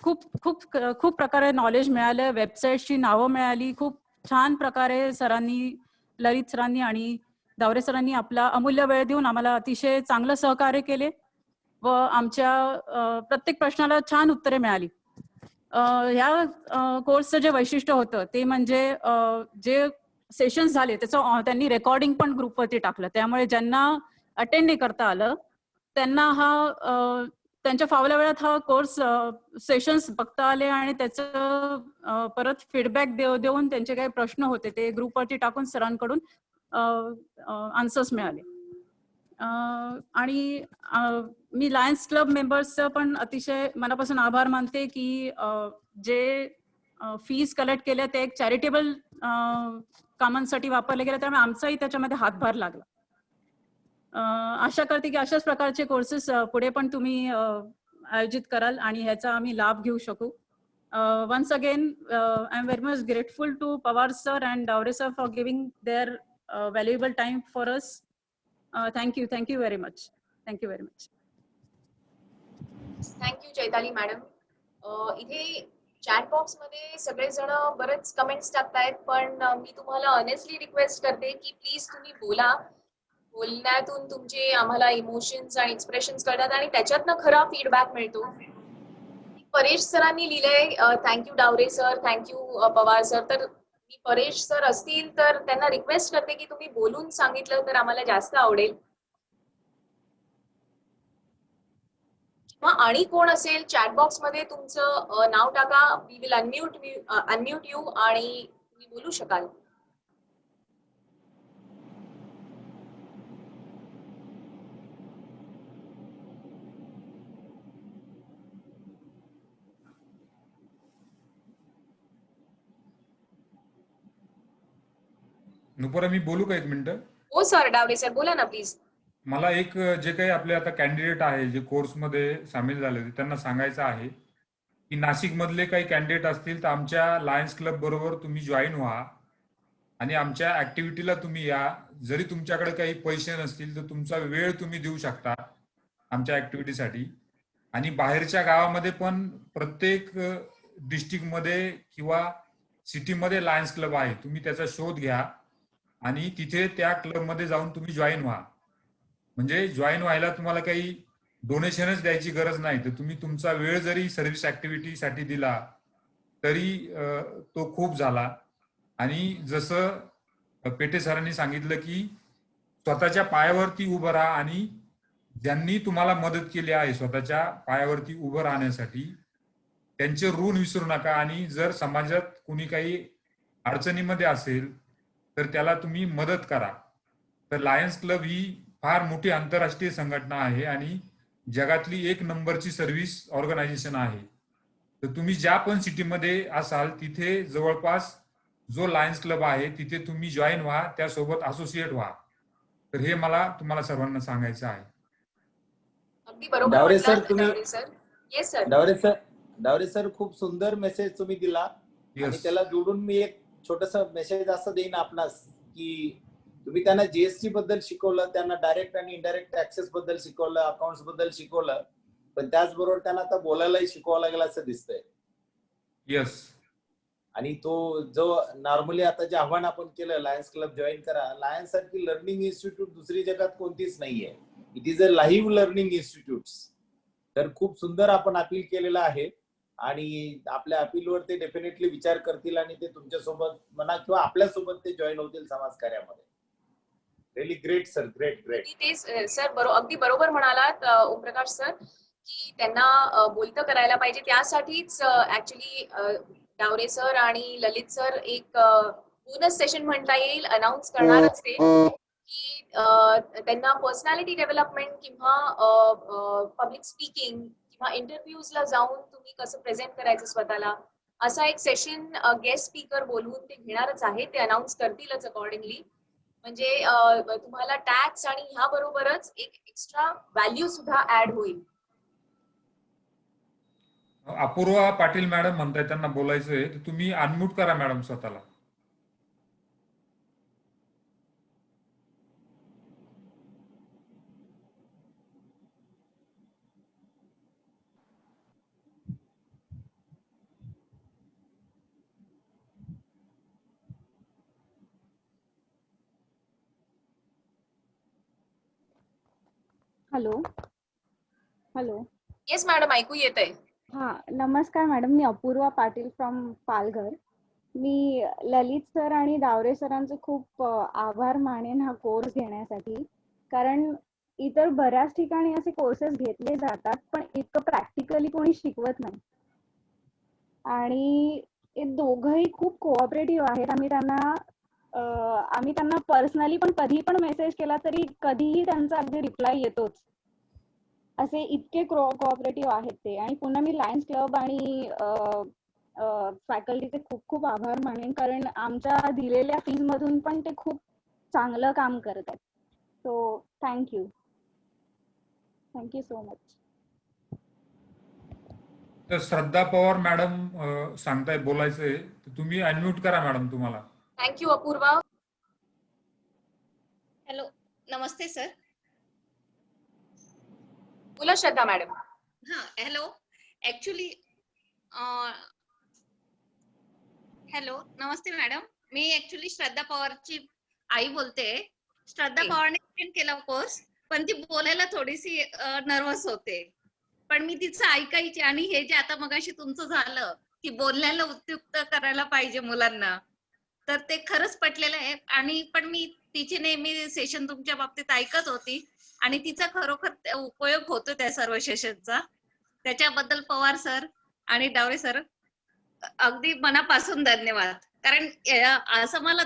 खूप खूप खूप प्रकारे नॉलेज मिळालं. वेबसाईटची नावं मिळाली. खूप छान प्रकारे सरांनी, ललित सरांनी आणि दावरे सरांनी आपला अमूल्य वेळ देऊन आम्हाला अतिशय चांगलं सहकार्य केले व आमच्या प्रत्येक प्रश्नाला छान उत्तरे मिळाली. ह्या कोर्सचं जे वैशिष्ट्य होतं ते म्हणजे जे सेशन्स झाले त्याचं त्यांनी रेकॉर्डिंग पण ग्रुपवरती टाकलं. त्यामुळे ज्यांना अटेंड नाही करता आलं त्यांना त्यांच्या फावल्या वेळात हा कोर्स सेशन्स बघता आले आणि त्याचं परत फीडबॅक देऊन त्यांचे काही प्रश्न होते ते ग्रुपवरती टाकून सरांकडून आन्सर्स मिळाले. आणि मी लायन्स क्लब मेंबर्सचं पण अतिशय मनापासून आभार मानते की जे फीज कलेक्ट केल्या ते एक चॅरिटेबल कामांसाठी वापरले गेले, त्यामुळे आमचाही त्याच्यामध्ये हातभार लागला. आशा करते की अशाच प्रकारचे कोर्सेस पुढे पण तुम्ही आयोजित कराल आणि ह्याचा आम्ही लाभ घेऊ शकू. Once again, I am very much grateful to Pawar sir and Daure sir for giving their valuable time for us. Thank you very much. Thank you very much. Thank you Chaitali madam. इथे चॅट बॉक्स मध्ये सगळेजण बरेच comments टाकतायत, पण मी तुम्हाला honestly request करते की please तुम्ही बोला. बोलण्यातून तुमचे आम्हाला इमोशन्स आणि एक्सप्रेशन्स कळतात आणि त्याच्यातनं खरा फीडबॅक मिळतो. परेश सरांनी लिहिलंय, thank you Dawre sir, thank you Pawar sir. तर मी परेश सर असतील तर त्यांना रिक्वेस्ट करते की तुम्ही बोलून सांगितलं तर आम्हाला जास्त आवडेल. किंवा आणि कोण असेल चॅट बॉक्स मध्ये तुमचं नाव टाका. वी विल अनम्यूट यू आणि तुम्ही बोलू शकाल. नुपुरा, मी बोलू का एक मिनिट? हो सर, डावरे सर बोला ना प्लीज. मला एक जे काही आपले आता कॅन्डिडेट आहे जे कोर्समध्ये सामील झाले होते त्यांना सांगायचं आहे की नाशिक मधले काही कॅन्डिडेट असतील तर आमच्या लायन्स क्लब बरोबर तुम्ही जॉईन व्हा आणि आमच्या ऍक्टिव्हिटीला तुम्ही या. जरी तुमच्याकडे काही पैसे नसतील तर तुमचा वेळ तुम्ही देऊ शकता आमच्या ऍक्टिव्हिटीसाठी. आणि बाहेरच्या गावामध्ये पण प्रत्येक डिस्ट्रिक्टमध्ये किंवा सिटीमध्ये लायन्स क्लब आहे, तुम्ही त्याचा शोध घ्या आणि तिथे त्या क्लबमध्ये जाऊन तुम्ही जॉईन व्हा. म्हणजे जॉईन व्हायला तुम्हाला काही डोनेशनच द्यायची गरज नाही. तर तुम्ही तुमचा वेळ जरी सर्व्हिस ऍक्टिव्हिटीसाठी दिला तरी तो खूप झाला. आणि जसं पेटे सरांनी सांगितलं की स्वतःच्या पायावरती उभं राहा आणि ज्यांनी तुम्हाला मदत केली आहे स्वतःच्या पायावरती उभं राहण्यासाठी त्यांचे ऋण विसरू नका. आणि जर समाजात कुणी काही अडचणीमध्ये असेल तर त्याला तुम्ही मदत करा. तर लायन्स क्लब ही फार मोठी आंतरराष्ट्रीय संघटना आहे आणि जगातली 1 नंबरची सर्व्हिस ऑर्गनायझेशन आहे. तर तुम्ही ज्या पण सिटीमध्ये असाल तिथे जवळपास जो लायन्स क्लब आहे तिथे तुम्ही जॉईन व्हा, त्यासोबत असोसिएट व्हा. तर हे मला तुम्हाला सर्वांना सांगायचं आहे. अगदी बरोबर डावरे सर, म्हटलात तुम्ही Daware sir. Yes sir. Daware sir खूप सुंदर मेसेज तुम्ही दिला. आणि त्याला जोडून मी एक छोटस मेसेज असं देईन आपणास की तुम्ही त्यांना जीएसटी बद्दल शिकवलं, त्यांना डायरेक्ट आणि इनडायरेक्ट टॅक्सेस बद्दल शिकवलं, अकाउंट्स बद्दल शिकवलं, पण त्याचबरोबर त्यांना आता बोलायलाही शिकवावं लागेल असं दिसतंय. येस. आणि तो जो नॉर्मली आता जे आव्हान आपण केलं लायन्स क्लब जॉईन करा, लायन्स सारखी लर्निंग इन्स्टिट्यूट दुसरी जगात कोणतीच नाहीये. It is a live learning institute. तर खूप सुंदर आपण अपील केलेलं आहे आणि आपल्या अपीलवर ते डेफिनेटली विचार करतील आणि ते तुमच्यासोबत म्हणा किंवा आपल्यासोबत ते जॉईन होतील समाजकार्यामध्ये. Really great sir, great great. तुम्ही ते सर अगदी बरोबर म्हणालात ओमप्रकाश सर, की त्यांना बोलतं करायला पाहिजे. त्यासाठीच ऍक्च्युली डावरे सर आणि ललित सर एक बोनस सेशन म्हणता येईल अनाऊन्स करणारच ते, की त्यांना पर्सनॅलिटी डेव्हलपमेंट किंवा पब्लिक स्पीकिंग किंवा इंटरव्ह्यूजला जाऊन तुम्ही कसं प्रेझेंट करायचं स्वतःला, असा एक सेशन गेस्ट स्पीकर बोलवून ते घेणारच आहे. ते अनाऊन्स करतीलच अकॉर्डिंगली. म्हणजे तुम्हाला टॅक्स आणि ह्या बरोबरच एक एक्स्ट्रा व्हॅल्यू सुद्धा ऍड होईल. अपूर्वा पाटील मॅडम म्हणताय, त्यांना बोलायचंय, तर तुम्ही अनम्यूट करा मॅडम स्वतःला. Hello hello. येस मॅडम, ऐकू येत आहे. हा, नमस्कार मॅडम. मी अपूर्वा पाटील फ्रॉम पालघर. मी ललित सर आणि दावरे सरांचे खूप आभार मानेन हा कोर्स घेण्यासाठी, कारण इतर बऱ्याच ठिकाणी असे कोर्सेस घेतले जातात पण इतकं प्रॅक्टिकली कोणी शिकवत नाही. आणि हे दोघंही खूप कोऑपरेटिव्ह आहेत. आम्ही त्यांना पर्सनली पण कधी पण मेसेज केला तरी कधीही त्यांचा अगदी रिप्लाय येतोच. असे इतके कोऑपरेटिव्ह आहेत ते. आणि पुन्हा मी लायन्स क्लब आणि फॅकल्टीचे खूप खूप आभार मानेन, कारण आमच्या दिलेल्या फीज मधून पण ते खूप चांगलं काम करतात. So thank you so much. तर श्रद्धा पवार मॅडम सांगताय बोलायचंय, तर तुम्ही अनम्यूट करा मॅडम तुम्हाला. थँक्यू अपूर्वा. हॅलो, नमस्ते सर. बोला श्रद्धा मॅडम. हा, हॅलो. ऍक्च्युली हॅलो, नमस्ते मॅडम. मी ऍक्च्युली श्रद्धा पवारची आई बोलते. श्रद्धा पवारने अटेंड केला कोर्स, पण ती बोलायला थोडीशी नर्वस होते. पण मी तिचं ऐकायची, आणि हे जे आता मगाशी तुमचं झालं की बोलण्याला उद्युक्त करायला पाहिजे मुलांना, तर ते खरंच पटलेलं आहे. आणि पण मी तिचे नेहमी सेशन तुमच्या बाबतीत ऐकत होती, आणि तिचा खरोखर उपयोग होतो त्या सर्व सेशनचा. त्याच्याबद्दल पवार सर आणि डावरे सर अगदी मनापासून धन्यवाद. कारण असं मला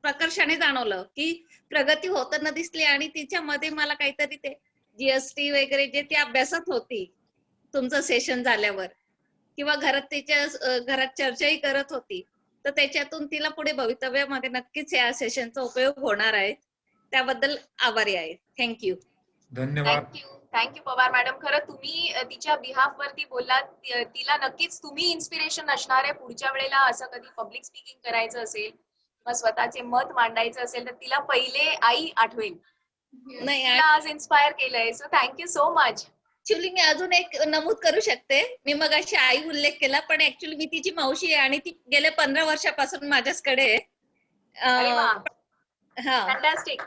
प्रकर्षाने जाणवलं की प्रगती होताना दिसली, आणि तिच्यामध्ये मला काहीतरी ते जीएसटी वगैरे जे ती अभ्यासात होती तुमचं सेशन झाल्यावर, किंवा घरात चर्चाही करत होती, तर त्याच्यातून तिला पुढे भवितव्यामध्ये नक्कीच या सेशनचा उपयोग होणार आहे. त्याबद्दल आभारी आहे. थँक्यू. धन्यवाद. Thank you Pawar madam. खरं तुम्ही तिच्या बिहाफ वरती बोललात. तिला नक्कीच तुम्ही इन्स्पिरेशन असणार आहे. पुढच्या वेळेला असं कधी पब्लिक स्पीकिंग करायचं असेल किंवा स्वतःचे मत मांडायचं असेल तर तिला पहिले आई आठवेल. नाही, आज इन्स्पायर केलंय. So thank you so much. Actually मी अजून एक नमूद करू शकते. मी मग अशी आई उल्लेख केला, पण ऍक्च्युली मी तिची मावशी आहे, आणि ती गेल्या 15 वर्षापासून माझ्याकडे आहे. हा, फॅन्टॅस्टिक.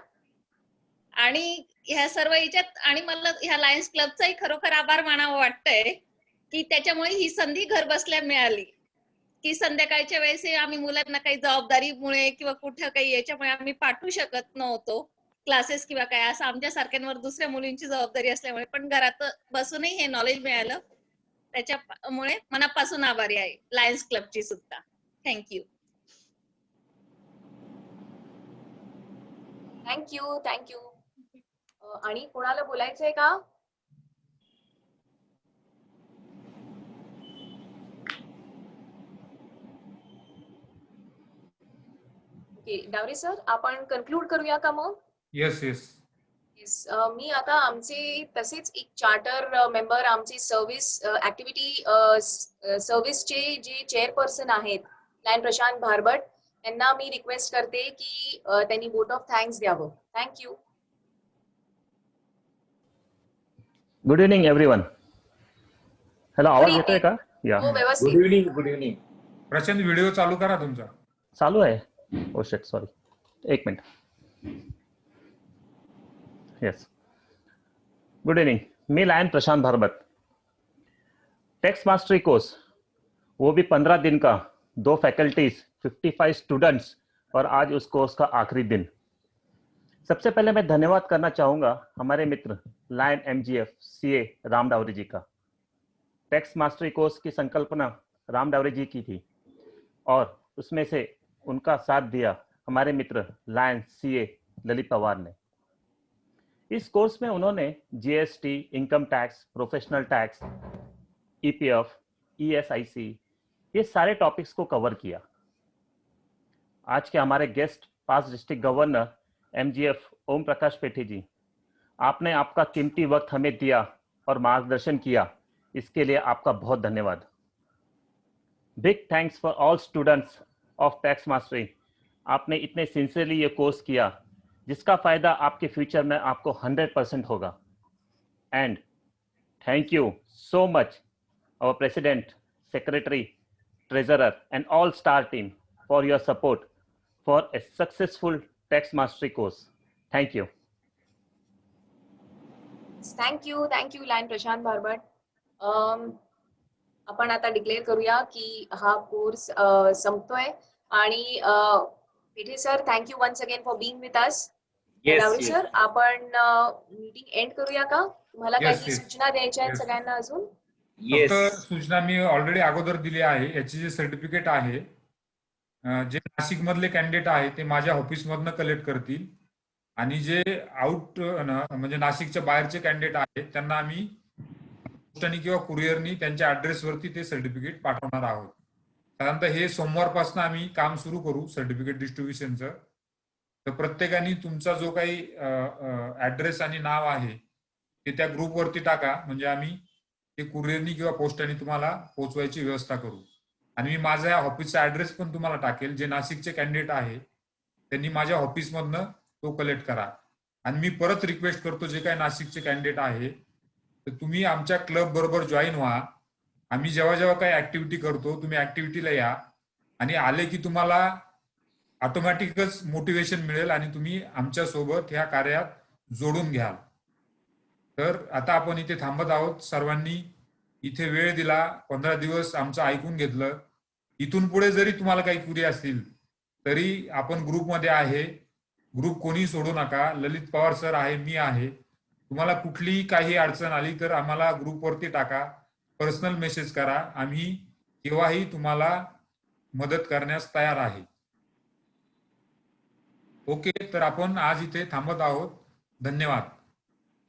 आणि ह्या सर्व याच्यात, आणि मला ह्या लायन्स क्लबचाही खरोखर आभार मानावं वाटतंय की त्याच्यामुळे ही संधी घर बसल्या मिळाली, की संध्याकाळच्या वेळेस आम्ही मुलांना काही जबाबदारीमुळे किंवा कुठं काही याच्यामुळे आम्ही पाठवू शकत नव्हतो क्लासेस किंवा काय, असं आमच्या सारख्यांवर दुसऱ्या मुलींची जबाबदारी असल्यामुळे, पण घरात बसूनही हे नॉलेज मिळालं. त्याच्यामुळे मनापासून आभारी आहे लायन्स क्लबची सुद्धा. थँक्यू. थँक्यू. आणि कोणाला बोलायचंय का? ओके, डावरे सर, आपण कन्क्लूड करूया का मग? Yes yes. मी आता आमचे तसेच एक चार्टर मेंबर, आमचे सर्व्हिस ऍक्टिव्हिटी सर्व्हिसचे जे चेअरपर्सन आहेत लायन प्रशांत भारबट, यांना मी रिक्वेस्ट करते की त्यांनी वोट ऑफ थँक्स द्यावं. Thank you. Good evening everyone. Hello, आवाज येतोय का? या, व्यवस्थित. Good evening. प्रचंड व्हिडिओ चालू करा तुमचा. चालू आहे. ओ शिट, सॉरी, एक मिनिट. Yes, good evening. मैं lion Prashant Bharbat. Tax mastery course, वो भी 15 दिन का, 2 फैकल्टीज, 55 स्टूडेंट्स, और आज उस कोर्स का आखिरी दिन. सबसे पहले मैं धन्यवाद करना चाहूंगा हमारे मित्र lion MJF CA Ram Daware ji का। टैक्स मास्टरी कोर्स की संकल्पना राम डावरे जी की थी और उसमें से उनका साथ दिया हमारे मित्र लायन सीए ललित पवार ने। इस कोर्स में उन्होंने GST, income tax, professional tax, EPF, ESIC ये सारे टॉपिक्स को कवर किया। आज के हमारे guest past district governor MJF Om Prakash Pethe ji, आपने आपका कीमती वक्त हमें दिया और मार्गदर्शन किया, इसके लिए आपका बहुत धन्यवाद। Big thanks for all students of tax mastery. आपने इतने सिंसियरली ये कोर्स किया जिसका फायदा आपके फ्यूचर में आपको 100% होगा। End thank you so much our president, secretary, treasurer and all star team for your support for a successful tax mastery course. Thank you. Thank you lion Prashant Bharbat. आपण आता declare करूया की हा कोर्स संपतोय आणि Pethe sir thank you once again for being with us. Daware sir आपण meeting end करूया का? तुम्हाला काही सूचना द्यायच्या आहेत सगळ्यांना अजून? फक्त सूचना मी ऑलरेडी अगोदर दिली आहे. याची जे सर्टिफिकेट आहे जे नाशिक मधले कॅन्डिडेट आहे ते माझ्या ऑफिस मधनं कलेक्ट करतील आणि जे आउट म्हणजे नाशिकच्या बाहेरचे कॅन्डिडेट आहेत त्यांना आम्ही पोस्टाने किंवा कुरिअरनी त्यांच्या ऍड्रेसवरती ते सर्टिफिकेट पाठवणार आहोत. साधारणतः हे सोमवारपासून आम्ही काम सुरू करू सर्टिफिकेट डिस्ट्रीब्युशनचं. तर प्रत्येकाने तुमचा जो काही ऍड्रेस आणि नाव आहे ते त्या ग्रुपवरती टाका, म्हणजे आम्ही ते कुरिअरनी किंवा पोस्टाने तुम्हाला पोहोचवायची व्यवस्था करू. आणि मी माझ्या ऑफिसचा ऍड्रेस पण तुम्हाला टाकेल. जे नाशिकचे कॅन्डिडेट आहे त्यांनी माझ्या ऑफिसमधनं तो कलेक्ट करा. आणि मी परत रिक्वेस्ट करतो जे काही नाशिकचे कॅन्डिडेट आहे तर तुम्ही आमच्या क्लब बरोबर जॉईन व्हा. आम्ही जेव्हा जेव्हा काही ऍक्टिव्हिटी करतो तुम्ही ऍक्टिव्हिटीला या आणि आले की तुम्हाला ऑटोमॅटिकच मोटिवेशन मिळेल आणि तुम्ही आमच्या सोबत ह्या कार्यात जोडून घ्याल. तर आता आपण इथे थांबत आहोत. सर्वांनी इथे वेळ दिला, 15 दिवस आमचं ऐकून घेतलं. इथून पुढे जरी तुम्हाला काही क्वेरी असतील तरी आपण ग्रुपमध्ये आहे. ग्रुप कोणी सोडू नका. ललित पवार सर आहे, मी आहे. तुम्हाला कुठलीही काही अडचण आली तर आम्हाला ग्रुपवरती टाका, पर्सनल मेसेज करा. आम्ही केव्हाही तुम्हाला मदत करण्यास तयार आहे. ओके, तर आपण आज इथे थांबत आहोत. धन्यवाद.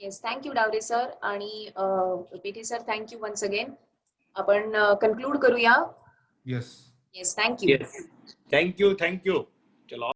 येस, थँक्यू डावरे सर आणि Pethe sir thank you once again. आपण कन्क्लूड करूया. Yes yes, thank you. थँक्यू. चलो.